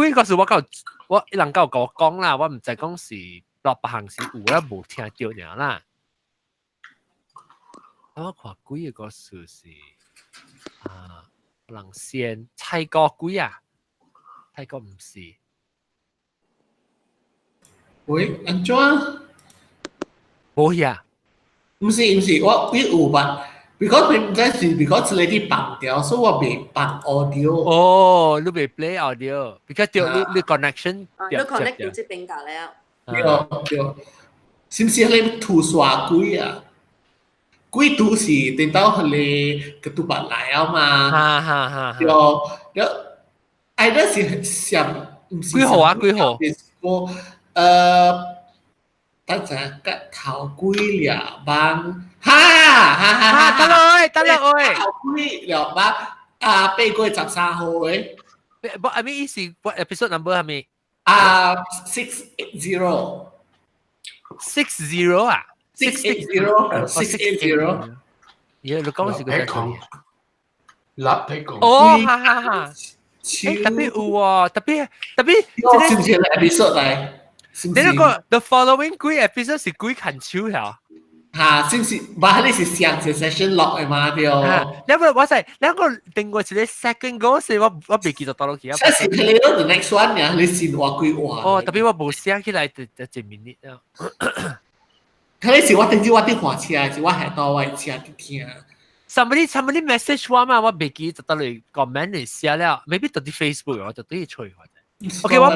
Speaker 3: 幾個時我人家有跟我講啦，我唔知講是落北行是有啦，冇聽到爾啦。我看幾個事是人先泰國幾啊？泰國唔是。
Speaker 7: 喂，安怎？
Speaker 3: 冇呀。
Speaker 7: 唔是，我有吧。because 你唔知是 because 你啲綁掉，所以我未綁 audio。
Speaker 3: 哦，你未 play audio，because 你 connection
Speaker 1: 你 connect 到即邊架了。
Speaker 7: 對，是唔是你圖刷鬼啊？鬼圖是等到你個圖白來啊嘛。
Speaker 3: 哈。
Speaker 7: 有，either 是上唔是。
Speaker 3: 幾號啊？幾號？
Speaker 7: 等陣個頭幾兩班。哈！
Speaker 3: 得啦，喂！
Speaker 7: 頭幾兩班8月13號嘅。
Speaker 3: 不，I mean 是 what episode number 係咪
Speaker 7: ？680。
Speaker 3: 60啊
Speaker 7: ？680。
Speaker 3: 你講是個咩？
Speaker 8: 立體講。
Speaker 3: 哦，哈。特別有喎，特別。
Speaker 7: 是唔是 episode 嚟？
Speaker 3: 你那個 the following 幾 episode 是幾近超呀？
Speaker 7: 是唔是？你是上次 session 落嘅嘛？對。
Speaker 3: 你個我係你個定過是你 second 嗰時我未記得到落去啊。
Speaker 7: 即係你嗰個 next one 呀，你先話幾話？
Speaker 3: 哦，特別我冇寫起來就minute啊。
Speaker 7: 嗰時我定知我啲話車，是我係到我車啲聽。
Speaker 3: somebody message 我嘛，我未記得到嚟 comment 嚟寫了 ，maybe 到啲 Facebook 我就都要吹下。OK， 我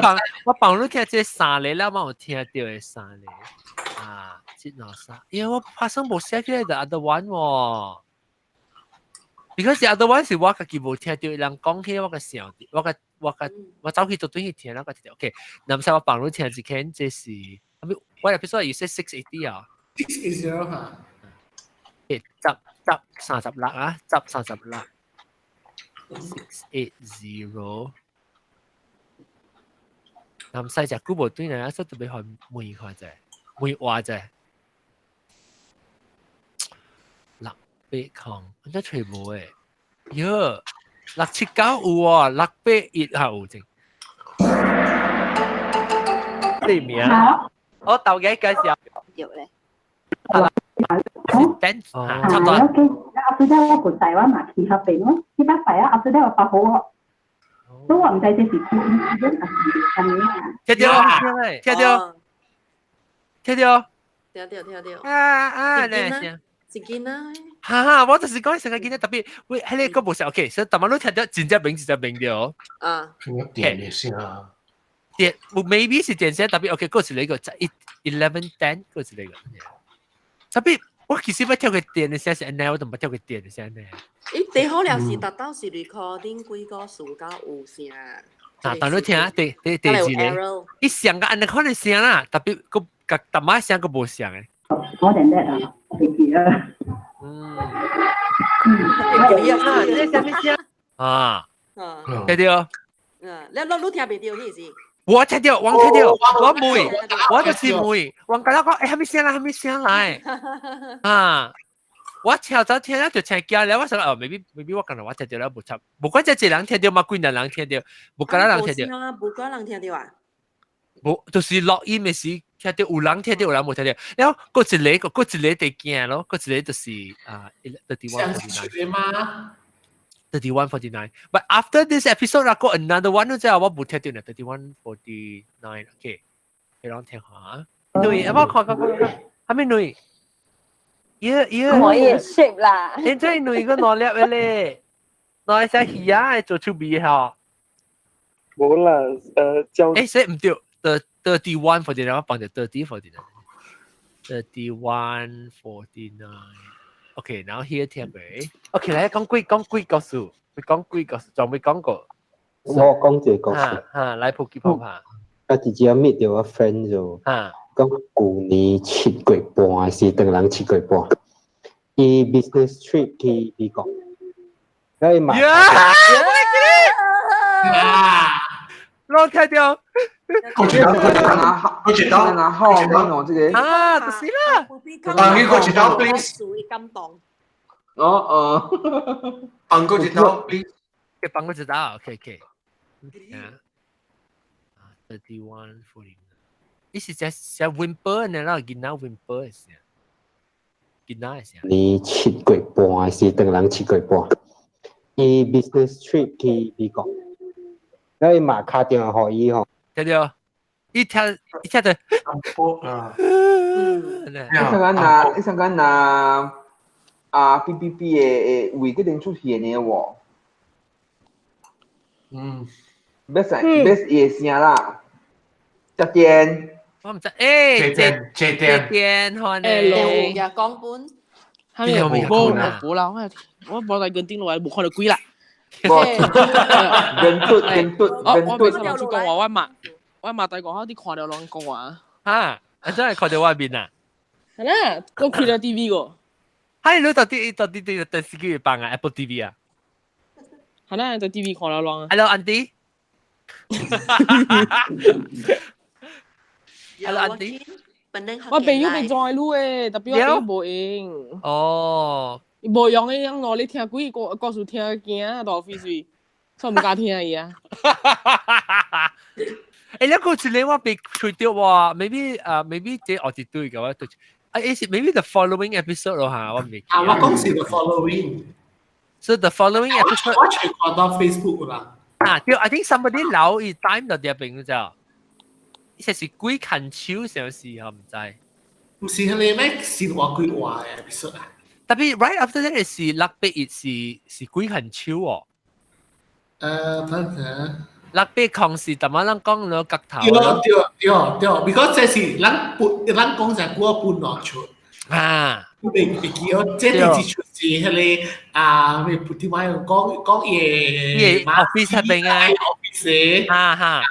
Speaker 3: 幫你聽這三類啦，我有聽到嘅三類節哪三？因為我發生冇寫起來的 other one 喎 ，because the other one 是我自己冇聽到人講起我個聲，我走去做對去聽那個條 OK， 嗱唔使我幫你聽一間，這是我 episode 要寫680啊
Speaker 7: ，680嚇，
Speaker 3: 執30粒啊，執30粒，680。南西隻古無端嚟，所以特別係梅花啫，梅花啫。680，我真係全部誒，喲，679有喎，681係有正。你名？我豆嘅介紹。有咧。係啦。差唔多。
Speaker 9: after that 我本台灣嘛去合併咯，呢班費啊 after that 我發好喎。都我唔知這是幾時咁樣啊？
Speaker 3: 聽到咧，
Speaker 1: 一件啦。
Speaker 3: 哈，我就是講成日見到特別，喂，喺你嗰部時 OK， 所以特晚都聽到真正名掉。
Speaker 8: 電先啊。
Speaker 3: 電 maybe 是電聲特別 OK， 嗰時你個1110嗰時你個，特別我其實不跳佢電嘅聲係，我都唔跳佢電嘅聲咧。
Speaker 1: 最好了是達到是 recording 幾個數到有聲。
Speaker 3: 啊，等你聽第二咧，一聲個按你可能聲啦，特別個特買聲個無聲嘅。
Speaker 9: 我哋咧啊，係啊。
Speaker 1: 這係咩聲？
Speaker 3: 啊，聽到？
Speaker 1: 你聽唔到呢事？
Speaker 3: 我聽到，我聽到，我妹，我就是妹，我跟他講，誒，還沒聲來，還沒聲來，啊，我跳早聽了就聽驚了，我想maybe 我可能我聽到了無差，無管這幾人聽到嘛，幾人聽到，無幾人聽到，
Speaker 1: 無幾人聽到啊？
Speaker 3: 無，就是錄音嘅時聽到，有人聽到，有人冇聽到，然後嗰一個就驚咯，嗰一個就是3149. But after this episode, I got another one. 我冇聽到呢 3149. Okay, 你講聽下。女，我講，係咪女？
Speaker 11: 我也 shape 啦。
Speaker 3: 現在女個攞叻嘅咧，攞隻魚啊，做出味嚇。
Speaker 12: 冇啦，就
Speaker 3: 所以唔對，3149，我幫你3049. 3149. Okay, now here 聽未 ？Okay， 嚟講幾個數，仲未講過。
Speaker 13: 我講一個數。
Speaker 3: 嚟普及下。
Speaker 13: 直接meet 到個 friend 就，講舊年7月半是等人7月半，伊 business trip 去美國，所以買。
Speaker 3: 我聽到。
Speaker 10: 我知道，拿號碼這個。
Speaker 3: 啊，就是啦。
Speaker 8: 你個知道 please。
Speaker 1: 屬於感動。
Speaker 8: 幫個知道 please。
Speaker 3: 幫個知道 ，OK。3149。呢是只 whimper 呢啦，見到 whimper 係啥？見到係啥？
Speaker 13: 你7月半是等人7月半，伊 business trip 去美國，所以馬卡電話伊吼。
Speaker 3: 聽到？一聽就。
Speaker 10: 你想講拿PPP 嘅為嗰點出現嘅喎。best 嘢先啦，一點。
Speaker 3: 我唔知，借電可能。
Speaker 1: 電嘅港本。
Speaker 4: 係咪冇啦？我冇睇緊電話，冇看到鬼啦。
Speaker 10: 我
Speaker 4: 每次老師講話，我馬大講下啲看到人講話。
Speaker 3: 嚇，真係看到外邊啊！
Speaker 4: 係啦，我開咗 TV 個。
Speaker 3: 係你到啲電視機放啊 Apple TV 啊？
Speaker 4: 係啦，在 TV 看到人啊。
Speaker 3: Hello Andy。Hello Andy。
Speaker 4: 我朋友被撞路誒，特別我冇用。
Speaker 3: 哦。
Speaker 4: 冇用嘅樣咯，你聽鬼告訴聽驚到飛水，所以唔敢聽伊啊。
Speaker 3: 你個字你話被除掉喎 ，maybe 即係我哋對嘅話，maybe the following episode 咯嚇，我唔記。
Speaker 7: 我講是 the following。So
Speaker 3: the following episode。
Speaker 7: 我全看到 Facebook 啦。
Speaker 3: 對 ，I think somebody 留意 time 到啲邊就，呢係鬼近超上時我唔知。
Speaker 7: 唔是係你咩？是話鬼話嘅 episode 啊？
Speaker 3: 特別 right after that 是落筆是鬼近超喎。
Speaker 7: 睇下。
Speaker 3: 落筆抗是點樣人講咗腳頭？
Speaker 7: 對 ，because 這是人講就古半落出。
Speaker 3: 啊。
Speaker 7: 你記得這啲出自係你普通話講嘢
Speaker 3: office 入邊啊
Speaker 7: office
Speaker 3: 嚇，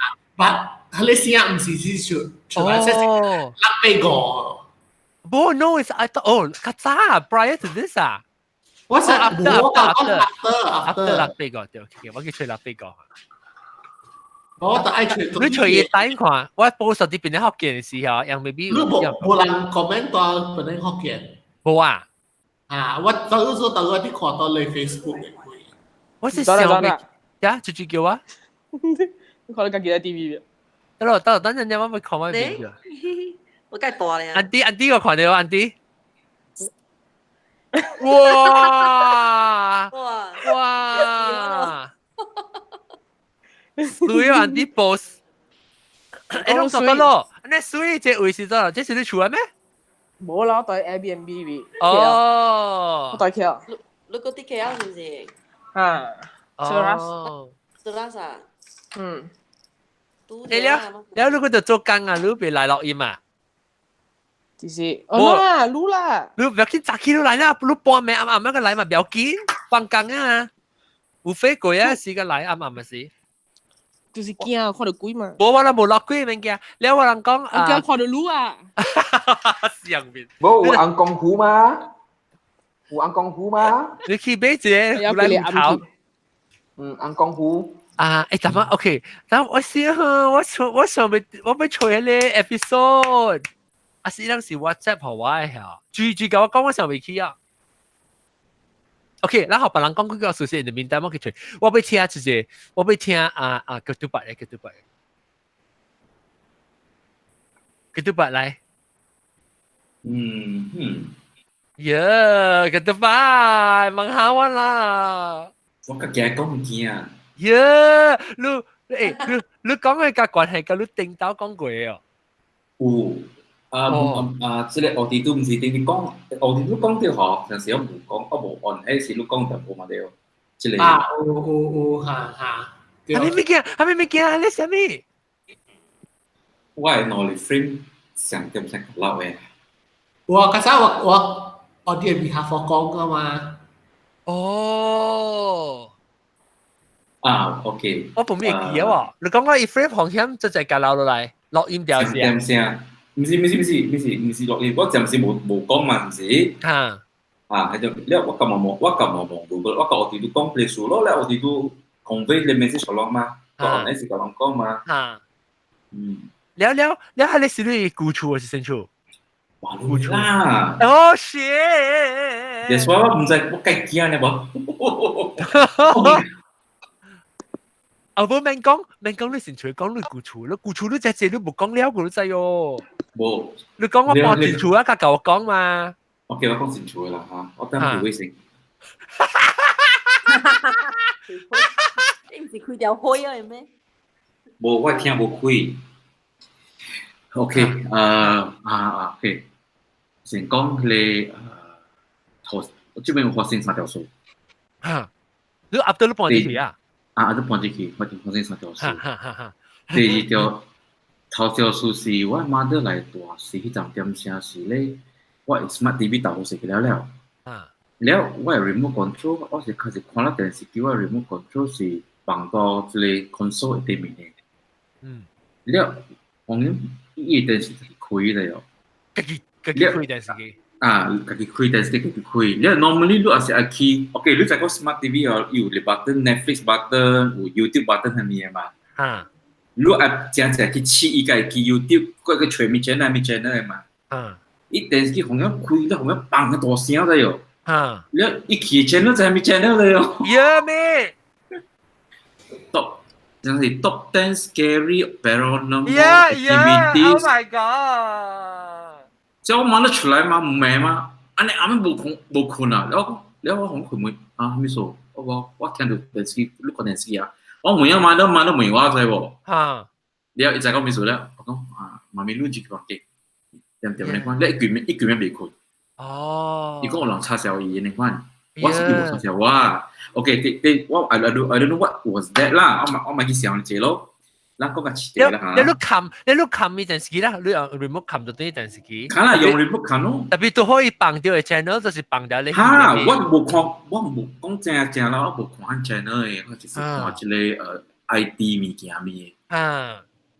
Speaker 7: 係你先唔是出來即係落筆個。
Speaker 3: Oh no! I thought kata prior to this 啊。
Speaker 7: 我係after
Speaker 3: 落筆個，對，我叫吹落筆個。
Speaker 7: 我就愛吹。
Speaker 3: 你隨意睇看，我報實啲邊啲學嘅時候，又未必。
Speaker 7: 冇人 comment 到邊啲學嘅。
Speaker 3: 冇啊。
Speaker 7: 我到時候等我啲看到你 Facebook 嘅。
Speaker 3: 我是小妹，呀，直接叫啊。
Speaker 4: 你看你家己喺 TV
Speaker 3: 嘅。等陣我咪看埋邊嘅。
Speaker 1: 我梗係大咧。
Speaker 3: Andy 我看到 Andy。哇！水啊 Andy boss。攏做得咯，你水這位是做，這是你厝啊咩？
Speaker 4: 冇啦，我在 Airbnb
Speaker 3: 哦。
Speaker 4: 我在 KL。
Speaker 1: 你嗰啲 KL 是唔是？Seras 啊。
Speaker 3: แล้วลูกจะ做工啊，ลูก被來錄音啊。
Speaker 4: 就是，哦啦，錄啦。
Speaker 3: 你不要緊，早起都來啦，你半暝暗暗那個來嘛，不要緊。放工啊，有飛過啊，時間來啱啱咪是？
Speaker 14: 就是驚看到鬼嘛。
Speaker 3: 冇我啦，冇落鬼物件。你有人講
Speaker 14: 我驚看到鹿啊。
Speaker 3: 上面。
Speaker 10: 冇有紅公虎嗎？有紅公虎嗎？
Speaker 3: 你去買一個古來木頭。
Speaker 10: 紅公虎。
Speaker 3: 啊，怎麼 ？OK，但我想我想我要做迄個 episode，啊是當時 WhatsApp 互我嚇，最甲我講我想未去啊。OK，然後別人講嗰個熟悉的名單我去做，我要聽就是，我要聽叫杜伯來。叫杜伯，問下我啦。
Speaker 6: 我個驚講唔驚啊！
Speaker 3: 你講嘅個關係，你頂到講過哦。
Speaker 6: 即係我哋都唔是頂你講，我哋都講到嗬，有時我冇講，我冇按，係時都講就冇嘛了。即係
Speaker 7: 哈。
Speaker 3: 係咪咩驚？你什麼？
Speaker 6: 我係攞嚟 frame 上點上撈嘅。
Speaker 7: 我嗰陣我哋係合夥講噶嘛。
Speaker 3: 哦。
Speaker 6: OK。
Speaker 3: 我冇咩記啊！你講我一 frame 風險就係夾落嚟，錄音條線。
Speaker 6: 點聲？唔是錄音，我暫時冇講嘛，唔是。係就咧，我咁冇，我哋都講 play 數咯，咧我哋都 convey 你 message 落嘛，講嗰時講人講嘛。
Speaker 3: 了，係你是你故處還是新處？
Speaker 6: 故處啦。
Speaker 3: Oh shit！
Speaker 6: 你說我唔知我計驚你冇？
Speaker 3: 冇明講你先出講你故處，你故處你只你冇講了嘅你知喎。冇。你講我幫前處啊，甲我講嘛。
Speaker 6: 我叫我講前處啦嚇，我等佢微信。
Speaker 1: 你唔是開條開啊咩？
Speaker 6: 冇，我聽冇開。OK， OK， 先講你頭，這邊有發生3條數。
Speaker 3: 你噏到你搬進去啊？
Speaker 6: 都搬進去，發生3條數。第2條，頭條數是我媽得來大時，迄陣點聲是咧，我 smart TV 導好食了。了我 remote control， 我是開始看了電視機，我 remote control 是放到這個 console 裡面嘅。了，我哋伊電視機開了喲。
Speaker 3: 自己開電視機。
Speaker 6: 自己開電視機，自己開。了 normally 你也是愛去 ，OK， 你在個 smart TV 哦，有個 button，Netflix button， 有 YouTube button 係咩嘛？你愛正正去試伊個去 YouTube， 嗰個全面 channel 嘛。伊電視機紅樣開，紅樣砰個大聲的喲。了伊去 channel 就係咩 channel 的喲。
Speaker 3: 咩？
Speaker 6: 真係 top 10 scary paranormal
Speaker 3: activities。Oh my god！
Speaker 6: 即係我問得出來嘛？唔明嘛？安尼啱啱冇困啊！你我講佢妹咩數？我聽到電視機，你講電視啊！我每日問都問我仔喎。你一直講咩數咧？我講媽咪錄住佢嘅，點你講？你一句咩未困？如果我能插小語你講，我是叫我插小話。OK， 我 I don't know what was that 啦，我咪去想住咯，嗱嗰個詞嚟啦嚇。
Speaker 3: 你錄撳呢電視機啦，你用 remote 撳到啲電視機。
Speaker 6: 梗係用 remote 撳咯。特
Speaker 3: 別都可以綁掉嘅 channel，就是綁掉你。
Speaker 6: 嚇！我冇講正啦，我冇看 channel 嘅，我就是看一個IT 物件咩。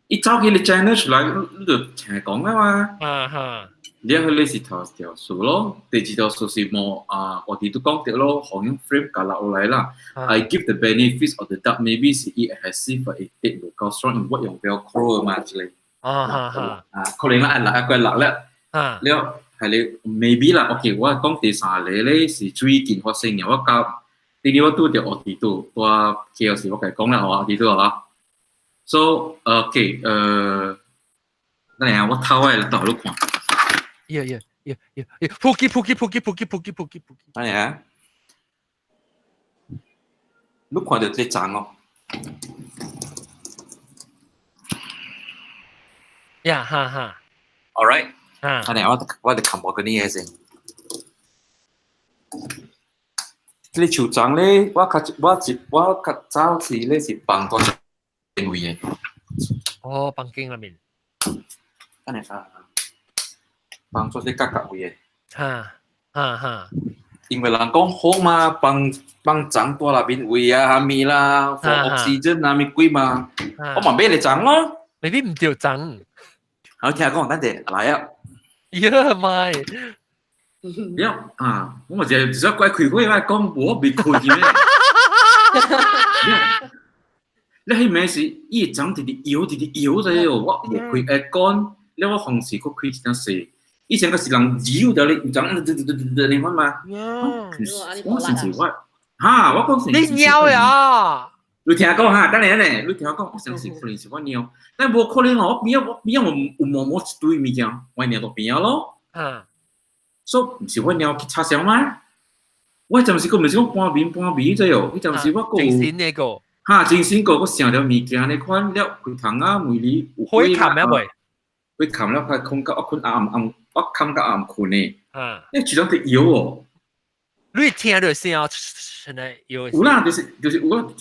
Speaker 6: 一走起你 channel 出來，你就聽講啊嘛。你去你是頭條數咯，第2條數是冇我哋都講到咯，好像 frame 夾落嚟啦。I give the benefits of the doubt, maybe 是it has seen a date will go strong in what 用 velcro 嘛之類。可能啦，一個落咧，了係你 maybe 啦。OK， 我講第3個咧是最近發生嘅，我教第2我都條我哋都我叫時我計講啦，我哋都啊。So OK， 等下我偷下嚟到度看。撲機。哎呀，你看到這張哦？
Speaker 3: 哈。
Speaker 6: All right。哎呀，我哋看冇嗰啲嘢先。呢條張咧，我較早時咧是放多定位嘅。
Speaker 3: 放經裏面。
Speaker 6: 哎呀。幫助啲格格位嘅，因為人講好嘛，幫長多啦邊位啊，下面啦，for oxygen 啊，咪貴嘛，我咪俾你長咯，
Speaker 3: 未必唔掉長。
Speaker 6: 我聽講等陣來啊，
Speaker 3: 咪，
Speaker 6: 我咪就想怪佢嗰個講我未開嘅咩？你係咩事？伊長直搖咗喲，我冇開誒講，你我同時個開一陣時。以前個是人搖掉你，講你乜嘛？我甚至我講
Speaker 3: 你尿呀？
Speaker 6: 你聽講嚇，等陣，你聽講，我相信可能是我尿，但冇可能我邊有冇一堆物件，我尿到邊咯。所以唔是我尿去擦傷嗎？我就唔是講半邊啫喲，你就唔是我講。
Speaker 3: 正線呢個。
Speaker 6: 正線個成條物件你看了佢糖啊梅里。
Speaker 3: 可以冚咩喂？
Speaker 6: 會冚了佢空個我暗。我感覺暗困呢，因為主張得搖哦。
Speaker 3: 你聽到聲啊，現在搖。
Speaker 6: 有啦，就是我，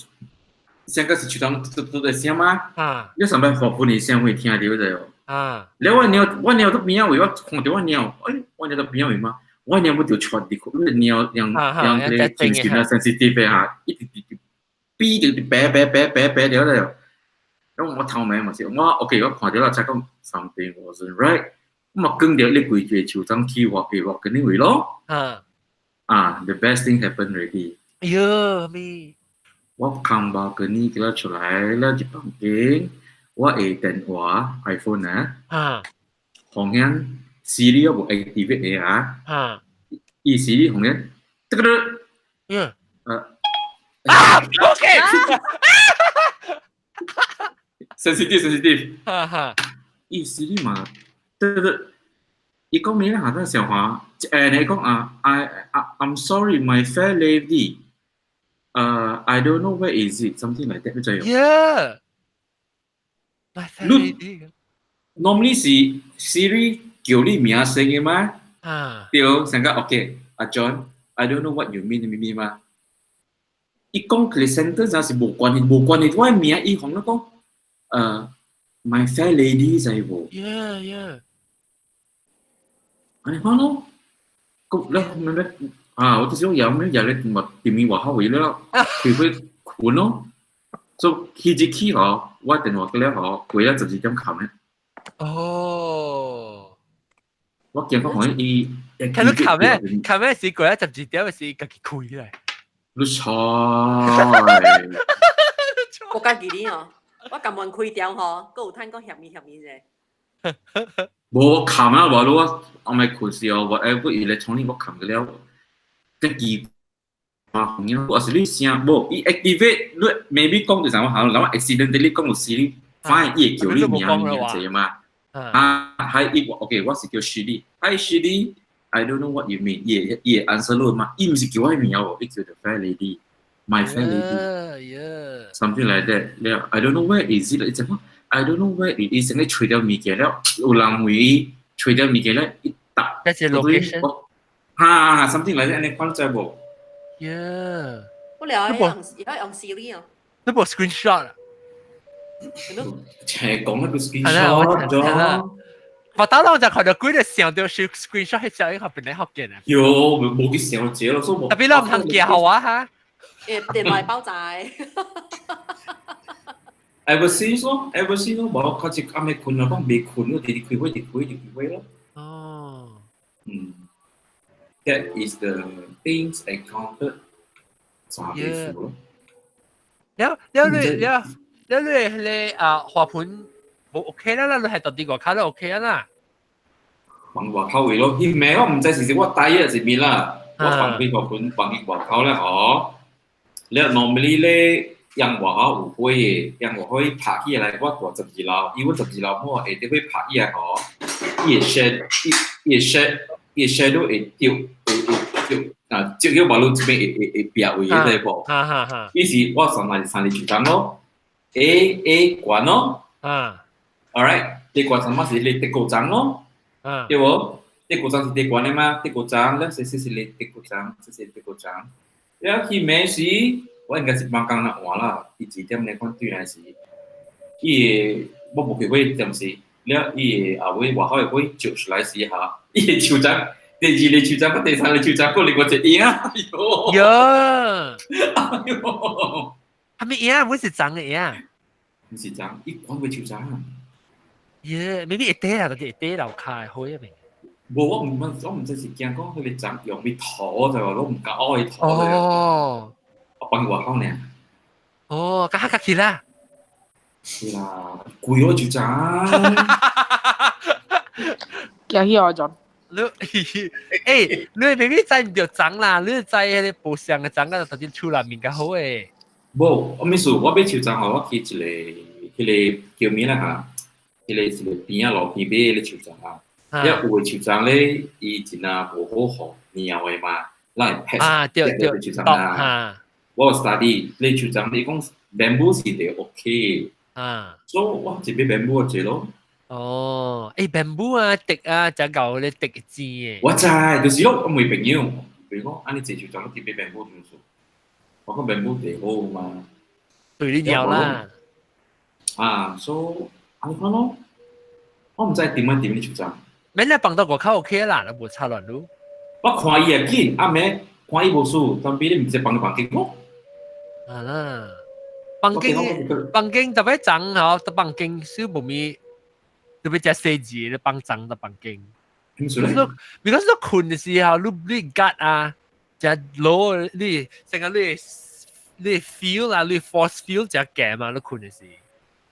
Speaker 6: 上個是主張都在聲嘛。你上班學本的聲會聽到的哦。你我尿到邊啊？我看到我尿，我尿到邊啊？嘛，我尿不就出啲佢，你尿讓你情緒啊 sensitive 嚇，一啲逼就白了了。咁我頭尾嘛是，我 OK， 我看到啦，才講 something wasn't right。mà cưng điều lịch quỷ về chủ trang khi hoặc cái hoặc cái này lo the best thing happened already
Speaker 3: me
Speaker 6: 我看到cái này cái出來了就bằng cái 我嘅電話 iPhone 啊紅顏 Siri 有冇 activate 啊依 Siri 紅顏這個
Speaker 3: OK
Speaker 6: sensitive 依 Siri 嘛伊講咩咧？下個小話，你講I'm sorry, my fair lady. I don't know where is it. Something like that 就係。
Speaker 3: Yeah. My fair lady.
Speaker 6: Normally 是 Siri 叫你名聲嘅嘛？對，成個 OK。阿 John, I don't know what you mean 明嘛？伊講佢 sentence 係冇關係，我名伊講講my fair lady 就係喎。
Speaker 3: Yeah.
Speaker 6: 你看咯，我就是講有咩嘢咧，我點面話好為了，佢會困咯，所以佢只我電話嘅咧為咗12點冚咧。
Speaker 3: 哦，
Speaker 6: 我見到可以，
Speaker 3: 睇到冚咩事過咗12點嘅事，自己開嚟。
Speaker 6: 你錯，
Speaker 1: 我家己啲哦，我撳門開掉嗬，嗰有攤講合面啫。
Speaker 6: 我冚啊！話咯，我咪困時候 whatever electronic 我冚嘅了，即係紅嘢，我是你聲，冇伊 activate，你 maybe 講就係我行，然後 accidentally 講到 Siri，反而伊叫你名字嘛。係伊 OK， 我是叫 Shirley，Hi Shirley，I don't know what you mean，伊 answer 咯嘛，伊唔是叫我名喎，伊叫 the fair lady，my fair lady，something like that，I don't know where is it， it's a I don't know where it is， 你除掉物件了，有人會除掉物件了，一打。
Speaker 3: That's your location。something
Speaker 6: like that，你看在冇
Speaker 3: ？Yeah。
Speaker 1: 我聊用 Siri 啊。
Speaker 3: 你部 screenshot 啊？
Speaker 6: 係講一個 screenshot 咗。
Speaker 3: 我打到就看到幾個上到 screenshot 係上一個本來學嘅啊。
Speaker 6: 有冇幾上咗咯？所以冇。
Speaker 3: 特別你唔通記好啊嚇？
Speaker 1: 電話包仔。
Speaker 6: ever since 咯，冇開始啱咪困啦，講未困咯，地開咯。
Speaker 3: 哦。
Speaker 6: That is the things encountered。
Speaker 3: Yeah。你花盆冇 OK 啦，你係特啲個卡都 OK 啦。
Speaker 6: 放外口位咯，伊咩我唔知是我帶嘢是邊啦，我放啲花盆放啲外口咧，你 normally 咧。yang 話有會嘅，yang 話可以拍起來，我過12樓，因為12樓我會會拍起來嗬，伊嘅 shadow 會掉啊，照咗馬路這邊會變位嘅對噃，於是我上嚟住緊咯 ，A 關咯，alright， 你關什麼是你第9張咯，對喎，第9張是第關嘅嘛，第9張咧，是你第9張，這是第9張，然後佢咩事？我應該是幫工人換啦，伊幾點嚟講對來是，伊我冇去會點是，了伊後尾外口會照出來時嚇，伊手掌第二個酋長，個第三個酋長，個另外一隻啊！
Speaker 3: 喲，哎呦，係咪嘢啊？唔是長嘅嘢啊？
Speaker 6: 唔是長，伊講會酋長。
Speaker 3: 耶，未必一啲啊，嗰啲一啲樓卡好一明。
Speaker 6: 冇，我唔知是驚講佢哋長用啲土就話攞唔夠愛土嘅。
Speaker 3: 哦，
Speaker 6: 我幫佢話講呢。
Speaker 3: 哦，咁客氣啦。
Speaker 6: 係啦，攰咗酋長。
Speaker 14: 驚起我咗。
Speaker 3: 你你未必制唔到長啦，你制嗰啲部上嘅長嗰度頭先出嚟面嘅好誒。
Speaker 6: 冇，我咪數，我俾酋長我去一個叫咩啦嚇？一個邊啊路邊邊嘅酋長啊。一有嘅酋長咧，伊真啊無好學鳥嘅嘛，嚟 pet 嘅酋長啊。我 study 你酋長你講 bamboo 是哋 OK。所以我一邊 bamboo 嘅咯。哦，bamboo 啊，滴啊，就舊你滴字嘅。我知，就是咯，我冇朋友，譬如講，你接住就啲俾 bamboo 點數，我講 bamboo 地好嘛。對你有啦。所以你講咯，我唔知點樣點你酋長。咩你幫到我靠 OK 啦，你冇差亂咯。我看伊嘅見，阿妹看伊無數，但係你唔識幫佢我。啦，幫經特別長嗬，特幫經少冇咪。特別只細字，你幫長的幫經。because 你困嘅時候，你夾啊，就攞你成個你 feel 啦，你 force feel 就夾嘛，你困嘅時，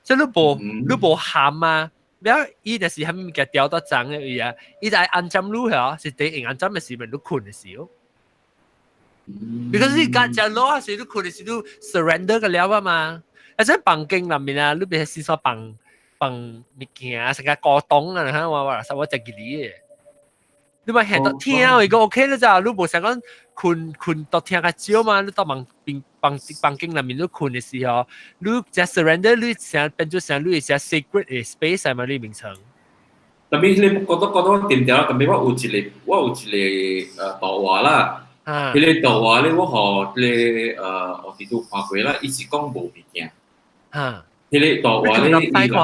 Speaker 6: 所以你冇喊啊，然後伊就是係咪嘅掉到長嘅嘢啊，伊就係按針路嚇，是第一按針嘅時咪你困嘅時候。because 你夾就攞時你困嘅時都 surrender 嘅了啊嘛，而且幫經入面啊，你別係說幫物件啊，成個過冬啊，你睇我隻吉利嘅，你咪行到聽佢個 OK 咧咋，你冇成講困到聽個少嘛，你到幫經入面都困嘅時候，你就 surrender，你成變咗成你成 sacred 嘅 space 係咪你名稱？特別你覺得掂掉啦，特別我有一個導話啦，佢哋導話咧，我學你我哋都看過啦，伊是講無物件。佢哋導話咧，西看下，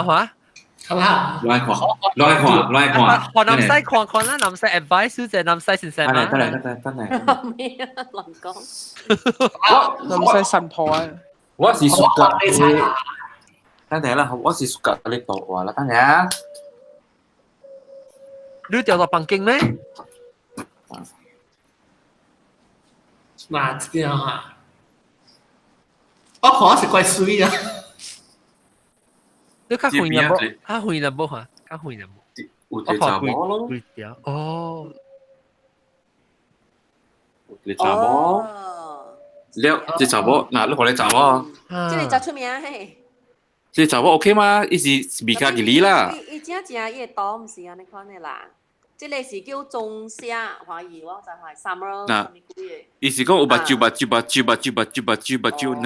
Speaker 6: 係嘛？亂看。學南西看啦，南西 advice 就南西先生嘛。得嚟。咩啊？亂講。
Speaker 14: 南西神婆啊！
Speaker 6: 我是屬格。等陣啦，我是屬格你導話啦，等陣。你掉到房間咩？
Speaker 7: 哪啲啊？我看我是怪水啊！
Speaker 3: 你較遠啦冇？較遠啦冇嚇？較遠啦冇？我看貴條哦。
Speaker 6: 你查某？你查某？嗱，你看你查某？
Speaker 1: 即係就出名嘿。
Speaker 6: 即係查某 OK 嗎？伊是米加吉利啦。
Speaker 1: 伊正伊個檔唔是安尼款嘅啦。即係是叫中蝦，懷疑我就係 summer
Speaker 6: 嗱，意思講有目睭，那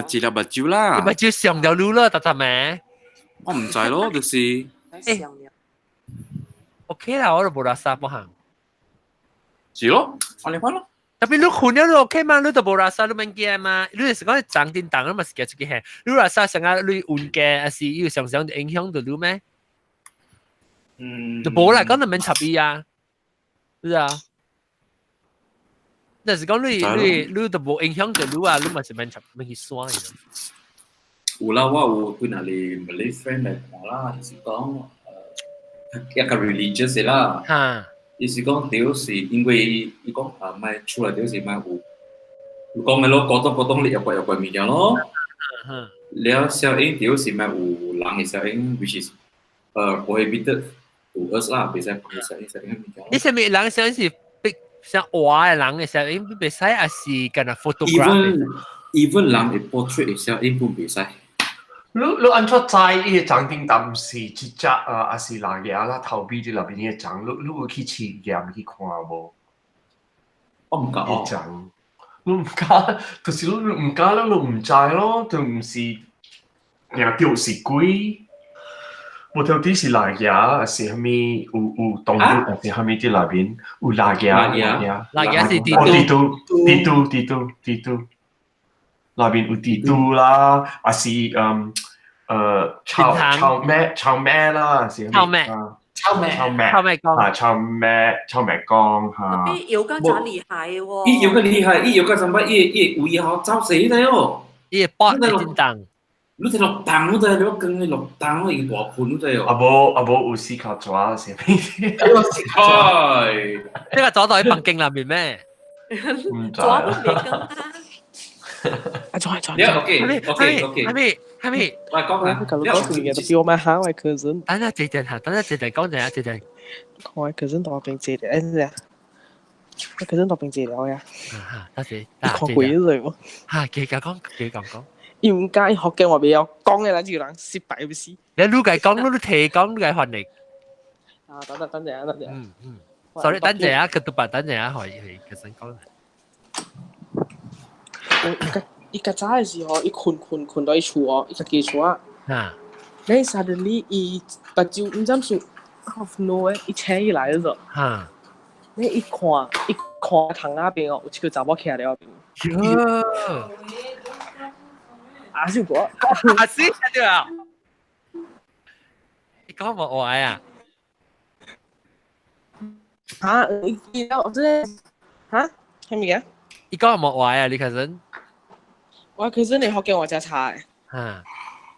Speaker 6: 治療目睭啦。目睭上條路啦，得咩？我唔知咯，就是。OK 啦，我都冇垃圾不行。是咯，我哋翻咯。特別你困咗都 OK 嘛，你都冇垃圾，你唔驚嘛？你係講長電檔，你咪是叫自己行。你垃圾成日你換嘅，還是要常常影響到你咩？就冇啦，咁就免插伊啊。是啊，但是講你都冇影響到你啊，你咪是免去耍嘅。有啦，我有對那裡 Malay friend 嚟講啦，就是講一個 religious 啦。嚇，意思講屌是因為伊講咪出來屌是咪有講嘅咯，廣東你入物件咯。了小英屌是咪有人嘅小英 ，which is prohibited。to us 啦，別使放小英小英物件。你係咪人小英是像畫嘅人嘅小英別使，還是咁樣 photograph？even 人嘅 portrait 嘅小英都別使。
Speaker 8: 你按出在呢個長定淡是即隻還是哪嘢啦？頭邊啲入邊嘅長，你會去試驗去看無？我唔敢。長，你唔敢，就是你唔敢啦，你唔知咯，就唔是人掉是鬼。我到底是哪嘢？是係咪有動物？還是係咪啲裏邊有哪嘢？
Speaker 3: 哪嘢是
Speaker 8: 地圖。那邊有地圖啦，還是草咩啦，是草超咩講嚇。
Speaker 1: 有個真厲害喎！
Speaker 6: 伊有個厲害，伊有個什麼？伊位吼走死的哦！
Speaker 3: 伊搏你真當。
Speaker 6: 你睇落檔都係，你講嘅落檔伊大盤都係哦。
Speaker 8: 阿冇有試過抓先。
Speaker 6: 係。
Speaker 3: 呢個左袋喺北京入面咩？
Speaker 8: 唔知。
Speaker 1: 抓唔嚟㗎嘛？
Speaker 3: 係咪？
Speaker 6: 喂，講下。
Speaker 14: 佢講嘢都比我們好，我 cousin。
Speaker 3: 等下靜靜講陣啊，靜靜。
Speaker 14: 我 cousin 同我並治療，誒我 cousin 同並治療呀。
Speaker 3: 多謝。
Speaker 14: 講鬼嚟喎。
Speaker 3: 嚇，繼續講。
Speaker 14: 要唔介學嘅話，未有講嘅啦，只能失敗唔是。
Speaker 3: 你錄計講，你提講，你計翻嚟。
Speaker 14: 啊，等陣。
Speaker 3: sorry， 等陣啊，佢都白等陣啊，可以先講。
Speaker 14: 伊個早嘅時候，伊困到伊厝哦，伊個基礎啊。then suddenly 伊目睭唔知係 out of nowhere，伊扯伊來咗。then 伊看窗仔邊哦，有一個查某徛喺邊。阿叔哥，
Speaker 3: 阿師對啊，你講冇愛啊？
Speaker 14: 嚇！你我真係嚇係咪嘅？
Speaker 3: 你講冇愛啊？你cousin？
Speaker 14: 我cousin你學嘅我真係差嘅。
Speaker 3: 嚇！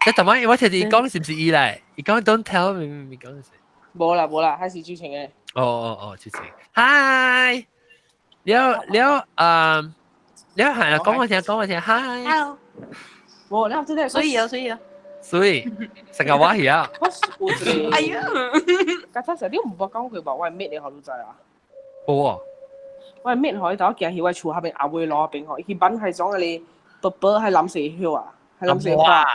Speaker 3: 你同埋我聽你講是唔是伊嚟？你講 don't tell me， 你講是？
Speaker 14: 冇啦，係是劇情嘅。
Speaker 3: 哦，劇情。Hi， 你係講我聽 ，Hi。Hello。
Speaker 14: 冇，你真係
Speaker 11: 所以啊。
Speaker 3: 所以成個話係啊。
Speaker 14: 哎呀！家陣時你唔好講佢話，我係咩你學到滯啊？
Speaker 3: 冇啊。
Speaker 14: 我係咩可以到見喺我厝下邊阿妹攞邊學，佢班係講你伯伯係諗死血啊，係諗死花。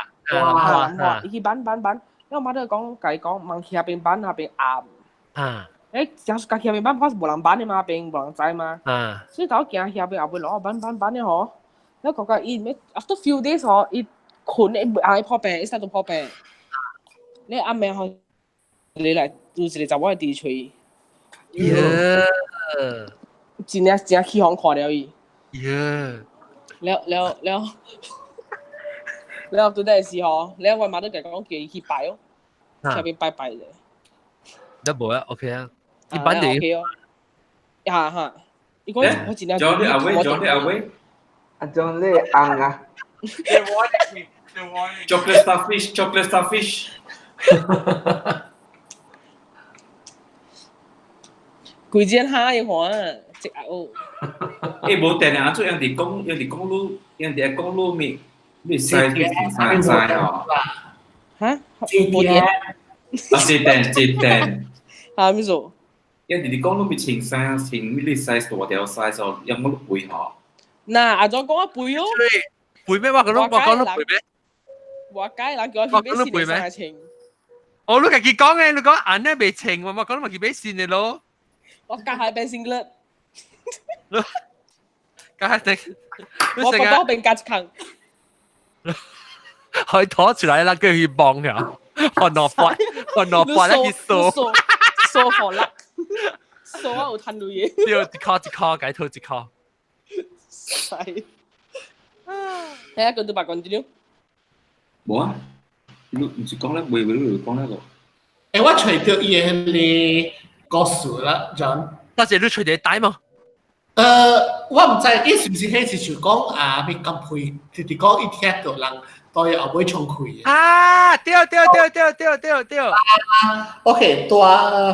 Speaker 14: 哇！佢班，因為我媽都講問佢下邊班下邊啱。誒，假設下邊班嗰時冇人班嘅嘛，邊冇人仔嘛。所以到見下邊阿妹攞班嘅嗬。แล้วก็อีไม่ after few days เหรออีคนไอ้พ่อแปรไอ้สัตว์พ่อแปรเนี่ยอาแม่เขาเลยแหละดูสิเลยจะว่าดีช่วยจริงเนี่ยขี้ห้องขอแล้วอีแล้วตัวได้สิเหรอแล้ววันมา都講叫佢拜咯下邊拜拜啫
Speaker 3: 得冇啊 OK 啊一般的
Speaker 14: OK 哦嚇你講我盡量
Speaker 6: John阿威
Speaker 10: 阿 John 你硬啊
Speaker 6: chocolate starfish
Speaker 14: 貴件蝦嘅話食啊哦
Speaker 6: 誒冇定啊做人哋講路咪曬哦
Speaker 14: 嚇
Speaker 6: 冇定節定
Speaker 14: 嚇咩做
Speaker 6: 人哋講路咪情曬情咪曬大條曬就有冇背嗬
Speaker 14: 嗱，阿莊講一背咯，
Speaker 3: 背咩？我講都背咩？
Speaker 14: 話解人叫我背線嚟曬情。
Speaker 3: 我都自己講嘅，你講眼咧未情，我講咪叫俾線你咯。
Speaker 14: 我隔下變線嘞，
Speaker 3: 隔下定。
Speaker 14: 我覺得我變隔層。
Speaker 3: 可以拖出來啦，跟住去幫佢，看我發咧去掃
Speaker 14: 火啦，掃啊有攤到嘢。
Speaker 3: 要一箍解套一箍。
Speaker 14: 係，睇下佢對白講啲料。
Speaker 6: 冇啊，你唔是講咧，未講咧個。
Speaker 7: 誒，我除掉嘢你個數啦，John。
Speaker 3: 多謝你除掉帶嘛？
Speaker 7: 我唔知，伊是唔是迄時就講啊，咪咁配，直直講一聽到人對後尾衝開嘅。
Speaker 3: 啊，對。
Speaker 7: OK，ตัว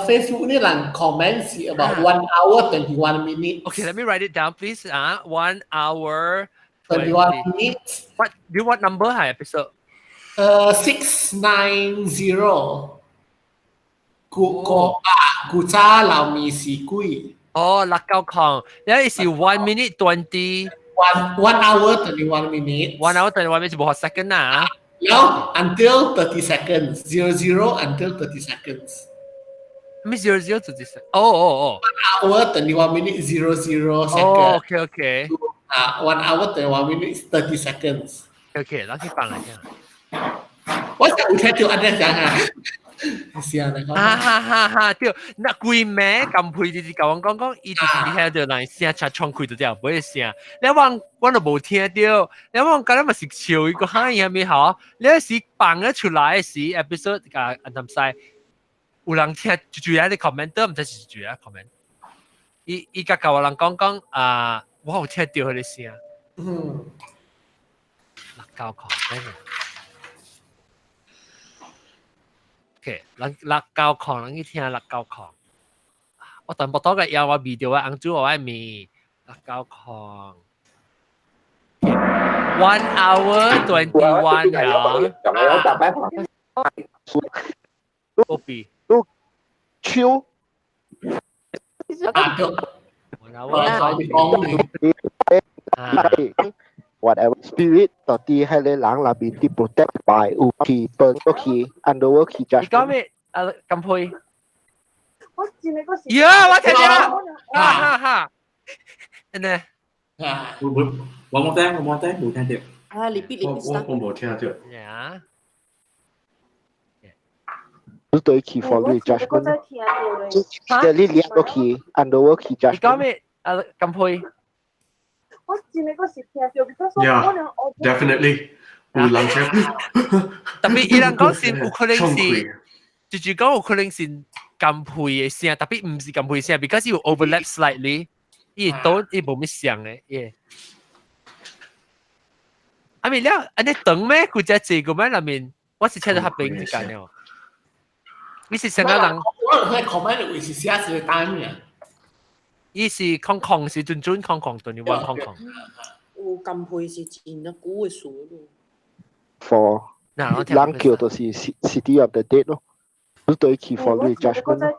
Speaker 7: Facebook นี่หลัง comment 是 about 1 hour 21 minutes.
Speaker 3: Okay, let me write it down, please. 1 hour
Speaker 7: 21 minutes.
Speaker 3: What number 係 episode?
Speaker 7: 690. กูจ้าเรามี4กุย
Speaker 3: Oh, 690. That is 1 minute 20.
Speaker 7: 1 hour 21 minutes.
Speaker 3: 1 hour 21 minutes 冇 second นะ。
Speaker 7: แล้ว until 30 seconds 00 until 30 seconds
Speaker 3: ไม่ 00 to 30 oh
Speaker 7: 1 hour 31 minutes 00 seconds
Speaker 3: oh okay
Speaker 7: 1 hour 31 minutes 30 seconds
Speaker 3: okay แล้วที่ฟังอะไรเนี่ย
Speaker 7: ว่าจะอุทัยตัวอันนี้จังเสียนะครับ
Speaker 3: 對那鬼咩咁配啲講伊直直聽到人聲插窗開到掉，唔會聲。你我都冇聽到，你覺得咪是笑一個閪嘢咪好？你時放咗出來時 episode 啊，唔使有有人聽住喺啲 comment 都唔知是住喺 comment。伊甲我人講啊，我有聽到佢哋聲。辣椒狂咩？OK， 辣椒狂，人去聽辣椒狂。我等不到嘅有我 video 啊，紅豬我係咪辣椒狂？1 hour 21秒。Kopi。
Speaker 10: 超。whatever spirit 到底係你人那邊啲 protect by 有去 burn 到去 underworld 去 judge。
Speaker 3: 你講咩？金佩。
Speaker 11: 我知你嗰時。
Speaker 3: 呀！我聽到。哈。呢？
Speaker 6: 我冇聽到。
Speaker 1: 啊，你必
Speaker 8: 我冇聽到。
Speaker 3: 呀。
Speaker 10: 對去 follow judgment。即你連到去 underworld 去 judgment。
Speaker 3: 你講咩？金佩。
Speaker 11: 我知你嗰時聽到 because 我
Speaker 8: definitely 有人聽。
Speaker 3: 特別有人講是有可能是，就是講有可能是金佩嘅聲，特別唔是金佩聲 ，because 有 overlap slightly， 伊都伊冇咩像嘅，耶。I mean 了，安尼長咩？佢只字個咩裏面，我是聽到黑邊時間了。你是成個人？
Speaker 7: 我係 comment 會是寫是單嘅。
Speaker 3: 伊是空空是準空空，對你玩空空。
Speaker 1: 有金配是前一股嘅數咯。
Speaker 10: For 人叫到是 City of the Dead 咯，都對去 follow judgment。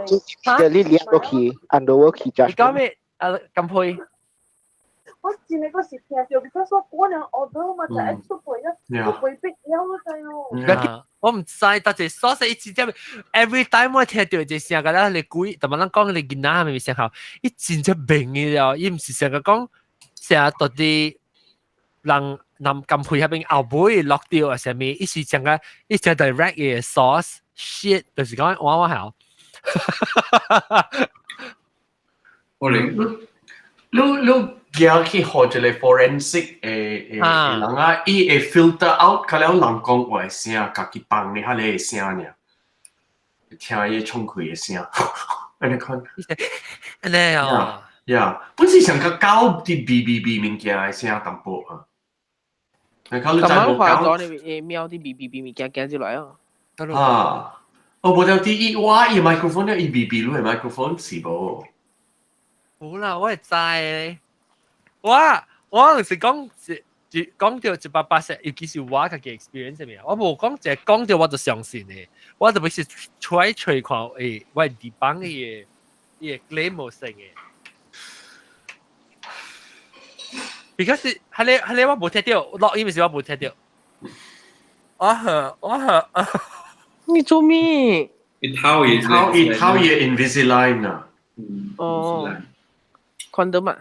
Speaker 10: 即你連到去 underworld 去 judgment。
Speaker 3: 你講咩？金配。
Speaker 11: 我知你嗰時聽到 because 我嗰兩我都嘛就係出背啦，我背逼有咯就係
Speaker 3: 我唔知，但係所以一直之 every time 我聽到隻聲嘅啦，你估同埋人講你見哪係咪聲效？伊真正明嘅咯，伊唔是成日講成日到啲人南金配入邊後背落掉啊，上面伊是成個伊成 direct 嘅 source shit， 就是講我係。
Speaker 8: 我你驚去學一個 forensic 人啊，伊會 filter out，佢了人講話聲，家己放你下你嘅聲呢，聽伊衝開嘅聲，安尼看，
Speaker 3: 安尼哦，
Speaker 8: 呀，本是上個搞啲 B 物件嘅聲淡薄啊，你考慮再冇搞，
Speaker 14: 咁你瞄啲 B 物件驚之來啊，
Speaker 8: 我冇有啲哇，伊 microphone 咧，伊 B 咯，係 microphone 是冇。
Speaker 3: 好啦，我係知我嗰陣時講到180，尤其是我自己 experience 入面，我冇講淨係講到我就相信嘅，我特別是吹看誒，我係地方嘅嘢 claim 冇成嘅。because 係你我冇聽到，錄音嘅時候我冇聽到。我
Speaker 14: 你做咩？
Speaker 6: 一套嘢
Speaker 8: Invisalign 啊。
Speaker 14: 哦。condom 啊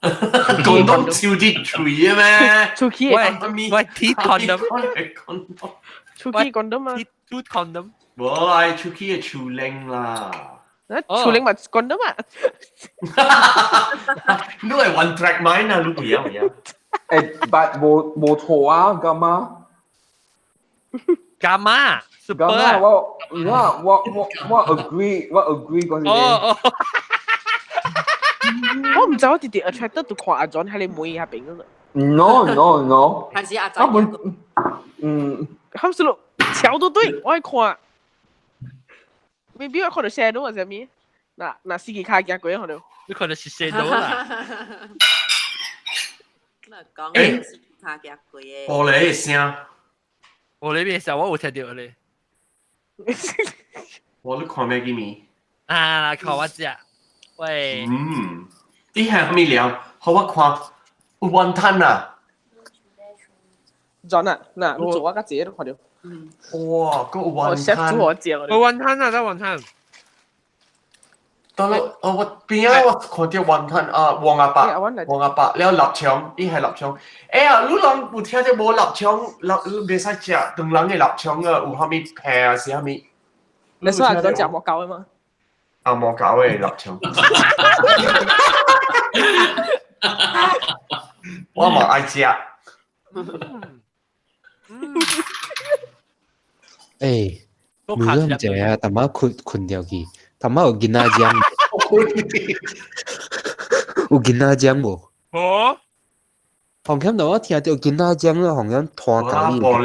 Speaker 8: ？condom 超啲嘴啊咩？
Speaker 14: 超級
Speaker 3: 喂 teeth condom，
Speaker 14: 超級 condom 啊
Speaker 3: ，tooth condom。
Speaker 8: 唔係超級係超玲啦。
Speaker 14: 超玲咪 condom 啊？
Speaker 8: 你係 one track mind 啊？你唔要唔要？
Speaker 10: 誒，但冇錯啊，幹嘛？
Speaker 3: 幹嘛？
Speaker 10: 幹嘛？我 agree 嗰啲。
Speaker 14: 我唔知我直直 attracted to 看阿 John 喺你妹入邊嗰度。
Speaker 10: No。
Speaker 1: 還是阿仔。
Speaker 14: 啱先咯，橋都對，我係看。maybe 我看到 shadow 或者咩？嗱司機卡行過喺度。
Speaker 3: 你看到是 shadow 啦。
Speaker 1: 嗱講司機卡行過嘅。
Speaker 8: 玻璃嘅聲。
Speaker 3: 玻璃嘅聲我有聽到咧。
Speaker 8: 我都看咩嘅咪？
Speaker 3: 啊，看我只。喂，
Speaker 8: 啲係咩料？好我看，有雲吞啊！
Speaker 14: John 啊，嗱，你做我家自己都看到。
Speaker 8: 哇，個雲吞！
Speaker 14: 我 chef 煮我隻。
Speaker 3: 個雲吞啊，得雲吞。
Speaker 8: 但係我邊啊？我看到雲吞啊，黃阿伯，你有臘腸，依係臘腸。哎呀，你諗有聽到冇臘腸？你未使食當人嘅臘腸啊？有蝦米皮啊？是蝦米？
Speaker 14: 你所以講食莫夠啊嘛？
Speaker 8: 啊，冇搞嘅臘腸。我冇愛食。
Speaker 13: 誒，
Speaker 3: 都
Speaker 13: 冇咁濟啊，頭晚困掉佢，頭晚有囡仔獎，有囡仔獎無？
Speaker 3: 哦，
Speaker 13: 紅磡度我聽到囡仔獎咯，紅磡拖架呢？
Speaker 8: 我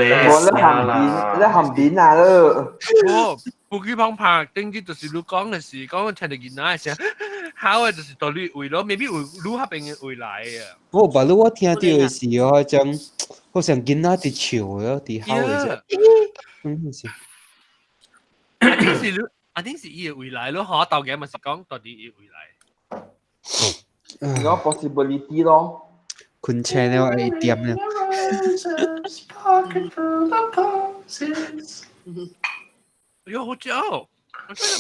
Speaker 12: 你含片啊咯。
Speaker 3: 哦，不舉幫拍，頂日就是你講嘅事，講聽到囡仔嘅時候，考嘅就是到你為咯，未必會你那邊嘅回來啊。
Speaker 13: 我把我聽到嘅時候，好像囡仔伫笑咯，伫考嘅時候，
Speaker 3: 一定是伊嘅回來咯，嚇，到嘅咪是講到底伊回來。
Speaker 12: 有 possibility 咯。
Speaker 13: 困醒了一點了。
Speaker 3: 有好食哦，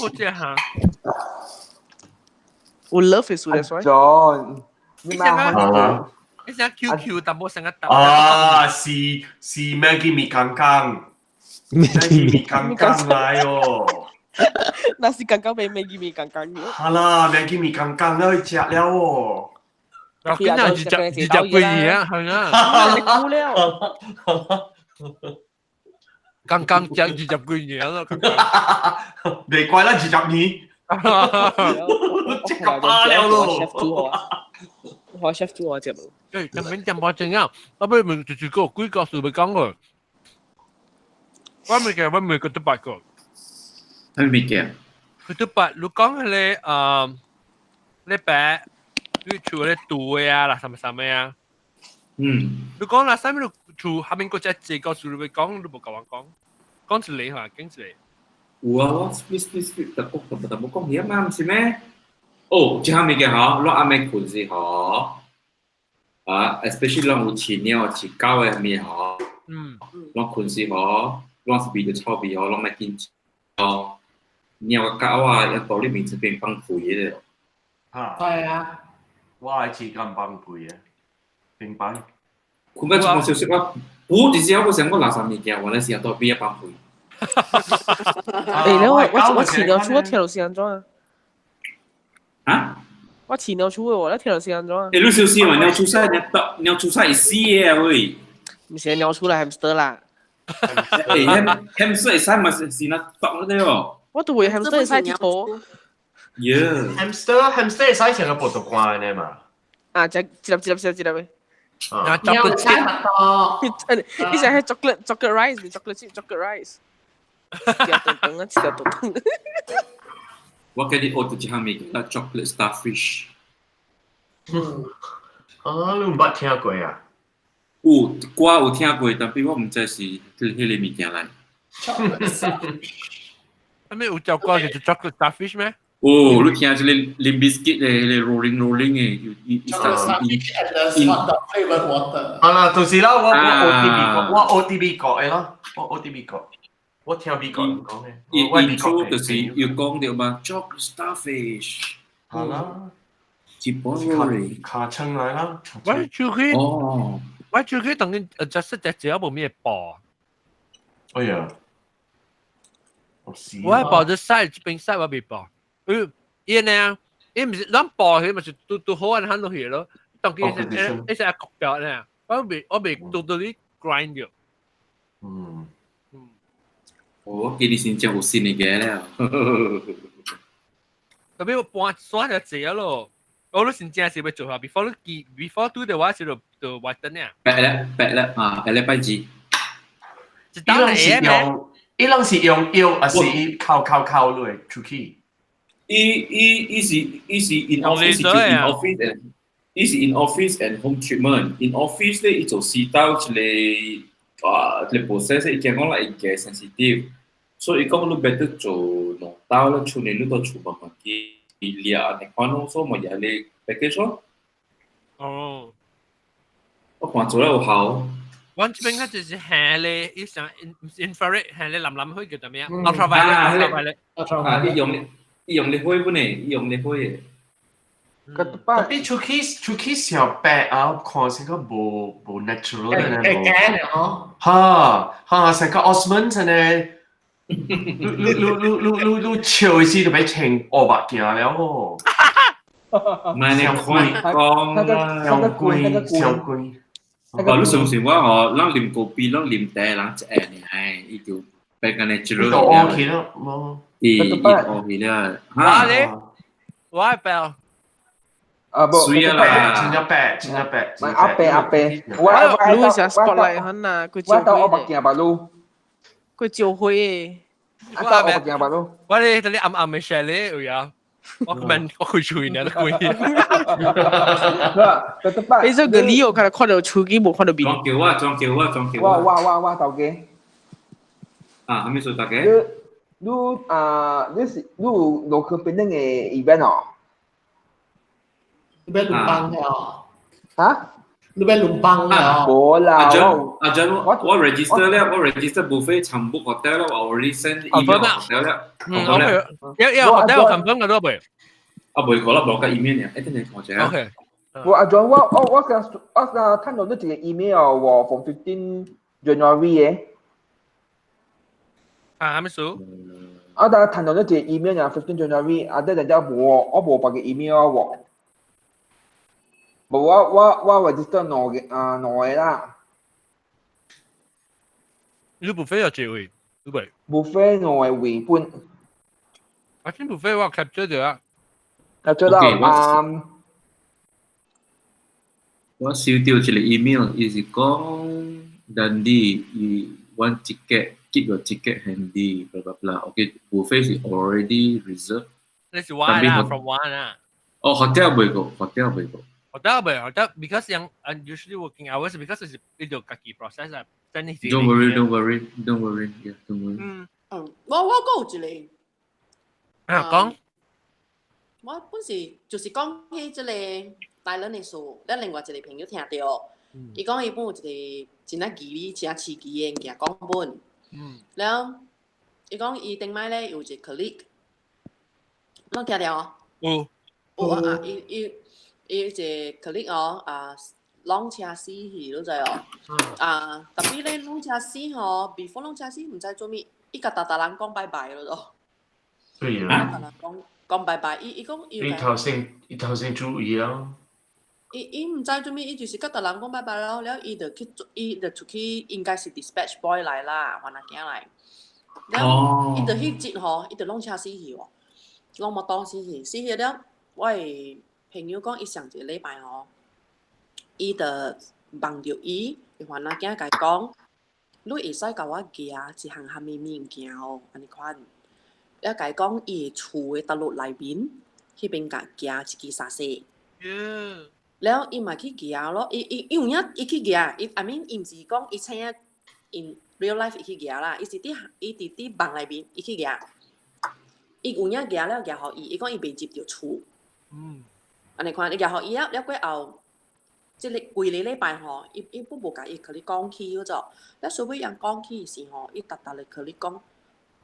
Speaker 3: 我真係好食嚇。
Speaker 14: 我 love is that's why。
Speaker 12: John，你
Speaker 3: 想 QQ 但冇成日答。
Speaker 8: 啊，是 Maggie 米剛剛，Maggie 米剛剛來哦。
Speaker 14: 那是剛剛俾 Maggie 米剛剛嘅。
Speaker 8: 係啦 ，Maggie 米剛剛咧去食了哦。
Speaker 3: 我今日就貴嘢啊，係啊。
Speaker 14: 你估了。
Speaker 3: 剛剛講20幾年咯，
Speaker 8: 你怪啦20年。即刻巴了咯。
Speaker 14: 我 chef 煮我接咯。
Speaker 3: 誒，咁樣點正啊？我俾問住個幾個數咪講個，我咪個都八個。
Speaker 6: 係咪嘅？
Speaker 3: 佢都八，你講係你白。你除了對啊啦，什麼啊？你講啦，啥物你除下面嗰隻字告訴你講，你冇講講出嚟嚇，講出嚟。
Speaker 6: 有啊，我 split 特冇講嘢嘛，唔係咩？哦，即係咪嘅嗬？攞阿咩款式嗬？啊 ，especially 攞有錢嘅，錢高嘅係咪嗬？攞款式嗬，攞是比較臭味嗬，攞咩見哦？你有個高啊，一到你面前變崩潰嘅咯。
Speaker 8: 係啊。我係似咁崩潰嘅，明白？
Speaker 6: 佢咩情況消息啊？我之前我想我垃圾物件，我那時候都變崩潰。
Speaker 14: 誒，我前兩出我聽到時間咗啊！
Speaker 6: 啊？
Speaker 14: 我前兩出我聽到時間咗啊！
Speaker 6: 誒，你小心啊！你要出曬死嘅喂！
Speaker 14: 唔係你要出來 hamster 啦！
Speaker 6: 誒 ，hamster 係咪是那毒嗰啲哦？
Speaker 14: 我都會 hamster 係曬鐵婆。
Speaker 8: hamster 使成個葡萄乾嘅嘛？
Speaker 14: 啊，一粒嘅。
Speaker 8: 啊，
Speaker 14: 你有猜乜多？你成係 chocolate rice。
Speaker 6: 我記得我之前咪叫 chocolate starfish。
Speaker 8: 啊，你唔捌聽過啊？
Speaker 6: 我有聽過，但係我唔知是迄個物件嚟。
Speaker 3: 咁你有食過叫做 chocolate starfish 咩？
Speaker 6: 哦，你聽下啲 Limp Bizkit 嘅 rolling 嘅，
Speaker 8: 係啦，就是啦，我 OTB 國嘅咯，我 OTB 國，我聽美國人講嘅。
Speaker 6: intro 就是要講到嘛 chocolate starfish。
Speaker 8: 係啦。
Speaker 6: keep on rolling。
Speaker 8: 卡稱嚟啦。
Speaker 3: 我最記等於就識隻字有部咩播。
Speaker 8: 哎呀，
Speaker 3: 我係播咗曬，邊曬我未播。伊呢？伊唔是咱播佢咪是都好難行到去咯。當佢一隻國標呢，我未到你 grind 咗。
Speaker 6: 我記得先正好先嚟嘅啦。
Speaker 3: 特別我搬耍就謝咯。我都先正係要做下 before do 嘅話就話等呢。
Speaker 6: 白啦啊！禮拜幾？
Speaker 8: 伊攏是用腰，還是靠落出去？
Speaker 6: 伊是 in office and home treatment。in office 咧，伊做試到一個process，伊講講嚟嘅 sensitive，所以講你 better 做農刀咧，出年你都出慢慢嘅，你啊，你看咯，所以咪有你 package 咯。
Speaker 3: 哦，
Speaker 6: 我看做得有效。
Speaker 3: 我這邊佢就是係咧，一上 infrared 係咧藍去叫做咩啊 ？ultraviolet。
Speaker 6: 伊用你開本嚟，伊用你開嘅。
Speaker 8: 特別出去小白啊，看成個無 natural 嘅呢。
Speaker 7: 嘅哦。
Speaker 8: 嚇，成個 osmosis 呢？你笑時就俾情惡白件了哦。
Speaker 6: 唔係你開講啦，
Speaker 8: 小貴。
Speaker 6: 你上時我咱啉咖啡，咱啉茶，咱食呢，伊就 back and natural
Speaker 8: 都 OK 咯，冇。
Speaker 6: OK 啦。
Speaker 3: 哇你，哇表。
Speaker 6: 水啊啦，
Speaker 8: 真一白，真一白。
Speaker 12: 阿伯，
Speaker 14: 路上 spotlight 很呐，佢
Speaker 12: 我到我
Speaker 14: 照
Speaker 12: 白行白路，
Speaker 14: 佢照開嘅。
Speaker 12: 我到我白行白路。
Speaker 3: 我哋等你暗暗嘅 share 咧，有呀。我問我去吹呢，都可以。
Speaker 14: 你說個理由看到手機冇看到邊？
Speaker 6: 裝橋啊！
Speaker 12: 哇，頭家。
Speaker 6: 啊，係咪做大嘅？
Speaker 12: 你local 邊嘅 event 哦？
Speaker 7: 你俾ลุงปังเหรอ
Speaker 12: ฮะ
Speaker 7: 你俾ลุงปังเหรอ
Speaker 12: 冇啦
Speaker 6: 阿 John 我 register 咧，我 register buffet 全部 hotel 咧，我 already send email hotel 咧。
Speaker 3: 有 hotel confirm 嘅都未？
Speaker 6: 啊，未過啦，落個 email 嘅，一定你看者。
Speaker 3: OK。
Speaker 12: 阿 John 我睇到呢條 email 喎 from 15 January 嘅。
Speaker 3: 啊，咩數？
Speaker 12: 我睇到呢條 email 啊15 January，啊，即係就我冇白嘅 email 喎。我 register 內啦。
Speaker 3: 你 buffet 有幾位？對唔？
Speaker 12: buffet 內回本。
Speaker 3: 我先 buffet 我 capture 咗啊。
Speaker 12: capture 到
Speaker 6: 我收到一個 email，意思講 Dundee you want ticket keep your ticket handy blah blah blah。OK buffet is already reserved。
Speaker 3: 你是 one 啊 from one 啊。
Speaker 6: 哦 hotel 未過。
Speaker 3: Hotel because yang usually working hours because itu kaki process 啊，真係。
Speaker 6: Don't worry. Yeah, don't worry。
Speaker 1: 我有一個。
Speaker 3: 講。
Speaker 1: 我本時就是講起這個大人的事，咱另外一個朋友聽到，伊講伊本有一個真係吉利、真刺激嘅嘢講本。然後伊講伊頂擺咧有一個 colleague，攏聽到哦？有啊，伊一個 colleague 哦，浪車死去，你知哦？特別咧浪車死吼 ，before 浪車死唔知做咩，伊甲大人講拜拜咯都。
Speaker 8: 對啊。
Speaker 1: 大人講拜拜，伊講
Speaker 8: 伊頭先注意啊。
Speaker 1: 伊唔知做咩，伊就是甲大人講拜拜咯，然後伊就出去，應該是 dispatch boy 來啦，還那囝來。然後伊就去接吼，伊就浪車死去喎，浪摩托死去了。我朋友講，伊上一個禮拜吼，伊就望到伊還那囝甲講，你會使甲我寄一項蝦米物件哦，安尼款。了甲講伊厝嘅道路內面，迄邊甲寄一支沙西。แล้ว伊嘛去寄咯，伊有影伊去寄，伊 I mean 伊毋是講伊請 in real life 伊去寄啦，伊是佇房內面伊去寄，伊有影寄了寄互伊，伊講伊未接着厝。安尼看，伊寄互伊了過後，即個規個禮拜吼，伊不無甲伊甲你講起嗰種，了所以人講起時吼，伊逐日甲你講，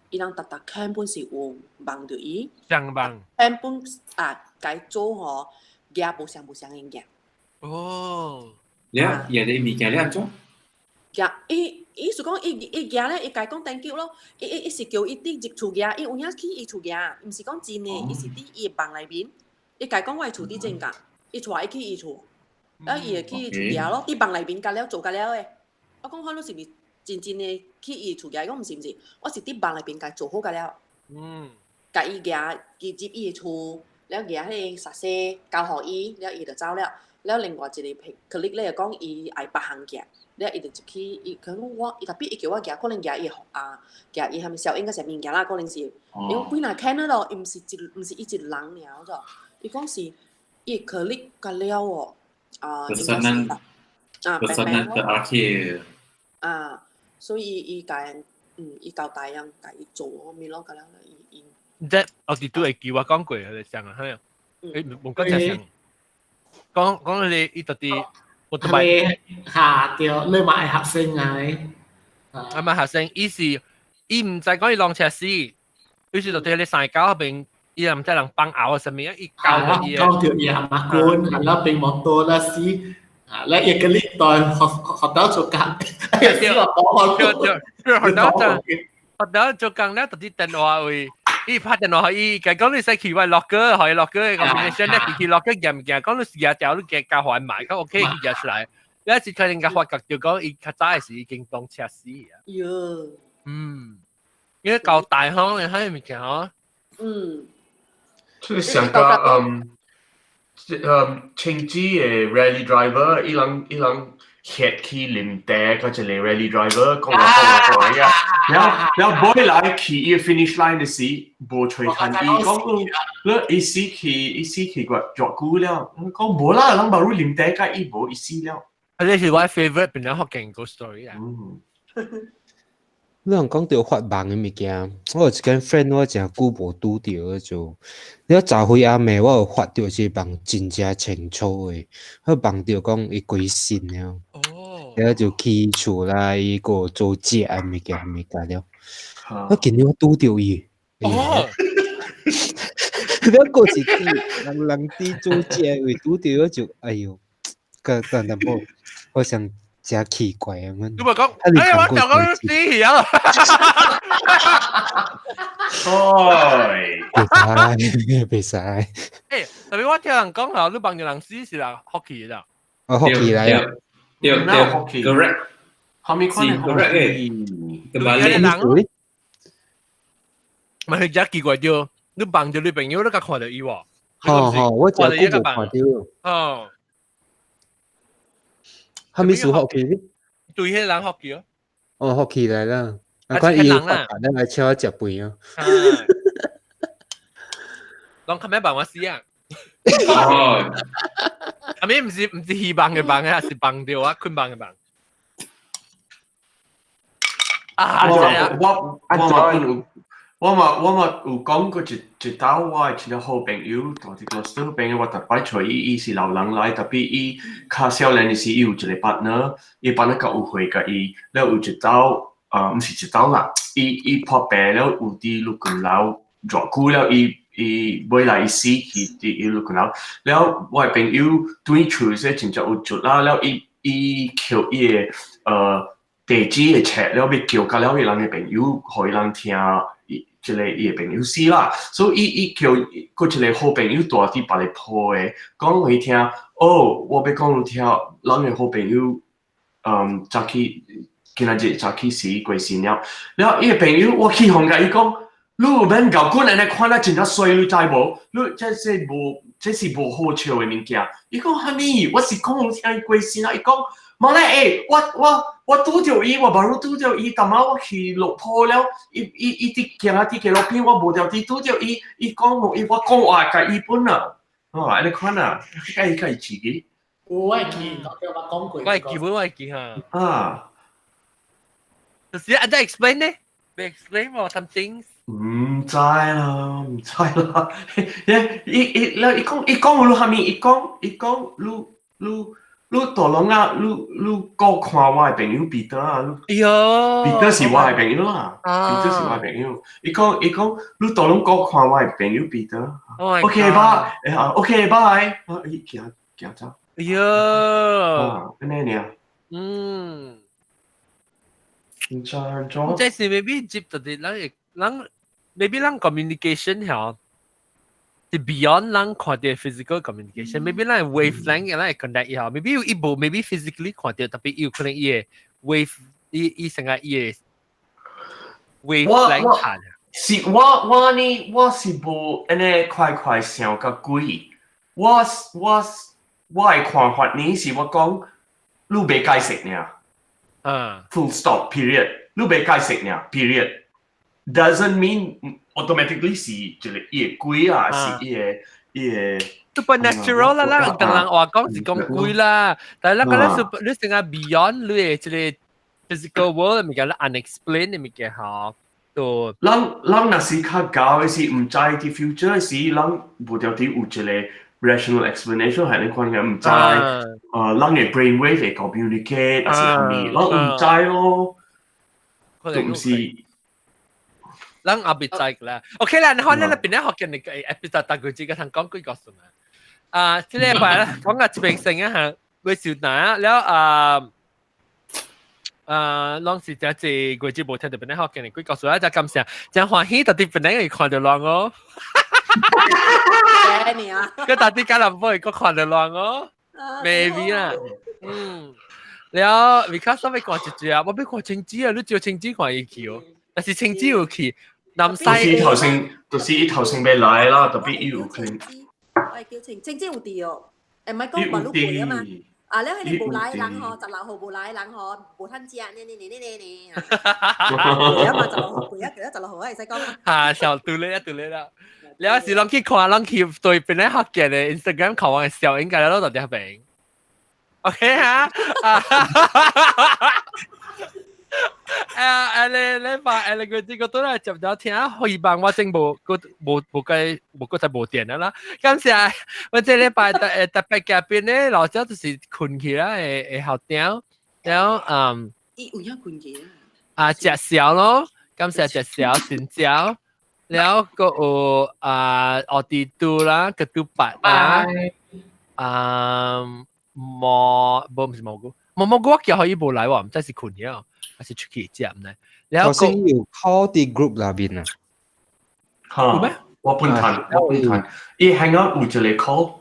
Speaker 1: 伊人逐日根本是有望着伊，
Speaker 3: 相望，
Speaker 1: 根本該做吼。嘢無相嘅嘢。
Speaker 3: 哦。
Speaker 6: 你物件你安怎？
Speaker 1: 嘢，伊是講伊嘢咧，伊家講 thank you 咯。伊是叫伊啲入厝嘢，伊有影去伊厝嘢，唔是講真嘅，伊是啲伊房內面。伊家講我厝啲真㗎，伊帶伊去伊厝，然後伊去伊厝嘢咯，啲房內面加了做加了嘅。我講看你是唔是真嘅去伊厝嘢？我唔是，我是啲房內面家做好加了。家伊嘢寄入伊嘅厝。แล้วเดี๋ยวให้สัตย์交互伊，แล้ว伊就走了。แล้ว另外一個 colleague 咧就講伊愛別行嘅，แล้ว伊就入去，伊佢講我，伊特別伊叫我行，可能行伊行伊係咪小應該係物件啦，可能是，因為幾難看得到，伊唔是伊一人爾咗，伊講是伊 colleague 個了喎，Pesanan
Speaker 6: terakhir。
Speaker 1: 所以伊交代人甲伊做嗰面咯，咁樣伊。
Speaker 3: 即我哋都係叫我講過佢哋上啊，係啊，冇講就上。講你特啲，我同埋
Speaker 7: 下掉你買學生嗌，
Speaker 3: 係咪學生？伊唔使講伊浪車死，於是就對你曬交嗰邊，伊又唔知人幫咬上面，伊教咗伊。
Speaker 7: 教條嘢嘛，官係啦，並冇多啦死，และอีก個歷代學到做緊，
Speaker 3: 學到做緊咧，特啲電話會。伊拍電話伊，佢講你使去位 locker，可以 locker 嘅 combination 咧，去 locker 驗唔驗？講你時間掉你嘅教學埋，咁 OK 佢出嚟。有一次佢哋嘅發覺就講，伊較早嘅時已經當測試啊。因為夠大行你睇物件哦。
Speaker 8: 即係上個青枝嘅 rally driver，伊人 head 去林地嗰隻嚟 rally driver，講啊，然後 boy 來去伊 finish line 嘅時，無隨看伊講，你意思去個作古了，講無啦，人冇林地嘅伊無意思了。
Speaker 3: 呢是我 favorite 邊兩學勁個 story 啊。
Speaker 13: 你人講到發夢嘅物件，我有一間 friend 我真久無拄到就，你昨昏暗暝我有發到一夢真正清楚嘅，我夢到講伊歸信了，然後就去厝內伊個做食嘅物件了，我今日我拄到伊，你個是人哋做食會拄到我就哎呦，個淡薄，我想。真奇怪啊！
Speaker 3: 你咪講，哎呀，我就講死啊！
Speaker 13: 袂使。
Speaker 3: 誒，特別我聽人講啦，你幫人死是啦，hockey 啦。
Speaker 13: hockey 嚟啊！
Speaker 6: 對 ，correct。
Speaker 8: 後面看
Speaker 6: correct
Speaker 3: 嘅。咪係真奇怪啲，你幫咗女朋友，你甲看到伊喎。
Speaker 13: 我真係冇看到。
Speaker 3: 哦。
Speaker 13: 係咪屬 hockey 呢？
Speaker 3: 對，迄人 hockey
Speaker 13: 哦。hockey 嚟啦，啊，佢伊發達咧嚟請我食飯啊。
Speaker 3: 攏咁樣幫我試啊！係咪唔是戲幫嘅幫嘅，係幫掉啊，坤幫嘅幫。啊！
Speaker 8: 我嘛有講過一道我一個好朋友，同一個好朋友，我特別找伊是老人來，特別伊較少年嘅時，伊有一個 partner，伊 partner 較有會甲伊，了有一道唔是一道啦，伊破病了有啲路건樓，偌久了伊買來伊死去啲路건樓，了我朋友對厝說真正有做啦，了伊求伊嘅地址嘅冊，了要叫甲了伊人嘅朋友，互伊人聽。一個伊個朋友死啦，所以伊叫佫一個好朋友大啲把你破嘅，講佢聽，我要講你聽，人嘅好朋友，早起今仔日早起死過身了，然後伊個朋友我去向甲伊講，你唔免搞管安尼看得真正衰，你知無？你這是無好笑嘅物件。伊講哈咪，我是講你聽伊過身啦，伊講。冇咧，我拄着伊，我冇拄着伊，但係我去落坡了，伊啲行下啲嘅路邊，我無條啲拄着伊，伊講我話甲伊本啊，你看啊，甲伊自己。
Speaker 7: 我係記，我講過。
Speaker 3: 我係記本，我係記嚇。就是 explain 呢 ？explain more something。
Speaker 8: 唔知啦。伊講你下面，伊講你大龍啊！你個看我嘅朋友彼得啊！彼得是我嘅朋友啦，彼得是我嘅朋友。伊講你大龍個看我嘅朋友彼得。OK 吧，OK 拜。伊行走。
Speaker 3: 哎呀！
Speaker 8: 咁樣啊？唔知。
Speaker 3: 即係 maybe 接到啲人 maybe 人 communication 嚇。beyond 人看到 physical communication， maybe 人 wavelength 人 connect 一下 ，maybe 有一部 maybe physically 看到，特別有可能伊 wave 伊成個伊 wavelength 看。
Speaker 8: 是我是無安尼快想個鬼，我嘅看法呢是我講，你未解釋呢？full stop period， 你未解釋呢 period，doesn't mean automatically 是一個伊個鬼啊，是伊個
Speaker 3: supernatural 啦，當然話講是講鬼啦，但係你成個 beyond 你嘅一個 physical world 物件咧 unexplained 嘅物件嚇，都
Speaker 8: 人若是較高嘅是唔知啲 future 是人無條啲有一個 rational explanation 係你講嘅唔知，人嘅 brainwave 會 communicate，還是係咪？人唔知咯，都唔是。
Speaker 3: 人阿別知㗎啦。OK 啦，你可能你邊咧學嘅你嘅 episode 大概自己同講幾個數啊？即係話咧講個自閉性啊嚇，會少難แล้วลองสิจะเจอจีบทเดี๋ยวเป็นได้ฮอกกันนี่กูก็สุดแล้วจะกำเสียจะหัวหิตัดที่เป็นได้อีกคนเดียวลองอ๋อ
Speaker 1: แค่นี้อ่ะ
Speaker 3: ก็ตัดที่การลำบากก็คนเดียวลองอ๋อ maybe อ่ะแล้ววิคัสต้องไปก่อนจีอ่ะว่าไปก่อนชิงจีอ่ะรู้จักชิงจีก่อนอีกคิว但是青椒有去，南西。
Speaker 8: 就是頭先未來啦，特別要佢。
Speaker 1: 我叫青椒有啲哦，唔係講馬路貴啊嘛。啊，แล้วให้บุหรี่ล้างหอจากเราหอบุหรี่ล้างหอบุท่านเจียนี่เดี๋ยวมาจากเราหอปุ๋ยเดี๋ยวจากเราหอไอ้ไส้ก้อน
Speaker 3: 小杜咧啦，แล้วสิลองคิด看ลองคิด對เป็น咧學嘅 Instagram เขา話笑應該攞到啲病 ，OK ฮะ你把個啲個都係接咗聽，可以幫我整冇就冇電啦。咁時啊，我這禮拜特別嘅邊咧，老早就是困起啦，會好屌，然後
Speaker 1: 有一困起
Speaker 3: 隻小咯，咁時隻小新椒，然後個我哋嘟啦，個嘟白啦，冇唔是蘑菇我叫可以冇嚟喎，唔知是困起啊。還是出去接唔咧？
Speaker 13: 頭先要 call 啲 group 那邊啊？
Speaker 8: 嚇咩？我半睇，咦係我有一個 call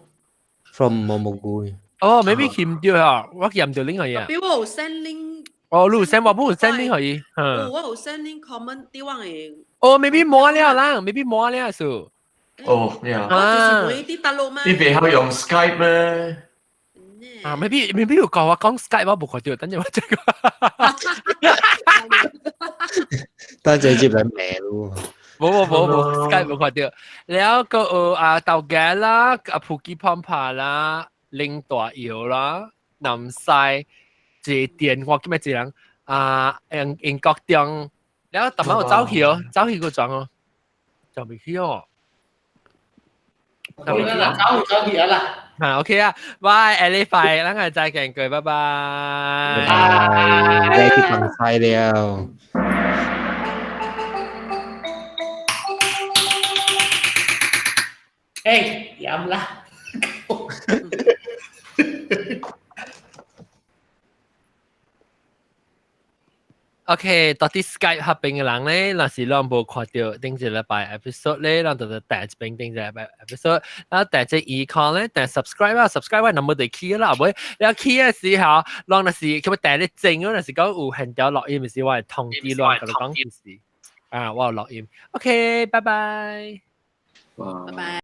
Speaker 13: from 蘑菇。
Speaker 3: 哦 ，maybe 佢唔掉啊，我佢唔掉 link 可以啊。
Speaker 1: 比我 send link。
Speaker 3: 哦，你 send 我冇 send link 可以。
Speaker 1: 我 send link comment 啲話係。
Speaker 3: 哦 ，maybe 冇了啦 ，maybe 冇了數。
Speaker 8: 哦，呀。
Speaker 1: 啊。就是啲大陸咩？
Speaker 8: 你別可以用 Skype 咩？
Speaker 3: 啊 ，maybe 要講我講 Skype 我冇看到，等陣我即個。
Speaker 13: 等陣接嚟咩咯？
Speaker 3: 冇 Skype 冇看到。แล้วก็เตาแก๊ส啦，普吉พอมพา啦，零大油啦，南西這電我叫咩字人英國中，แล้ว特晚我走去個狀哦，就未去哦。
Speaker 7: 走去啦。
Speaker 3: OK 啊，拜 ，Ellie 快，等我再見佢，拜拜。
Speaker 13: 拜，去放菜了。
Speaker 7: 飲啦。
Speaker 3: OK，到啲 Skype 合併嘅人咧，若是兩無看到頂一禮拜 episode 咧，咱就第一邊頂一禮拜 episode，然後第一看咧，第 subscribe 那麼地 key 啦，唔會，你 key 嘅時候，讓若是佢咪第一正嗰陣時講有現條錄音嘅時，我係通知亂佢講件事，我有錄音。OK，拜拜。
Speaker 6: 拜拜。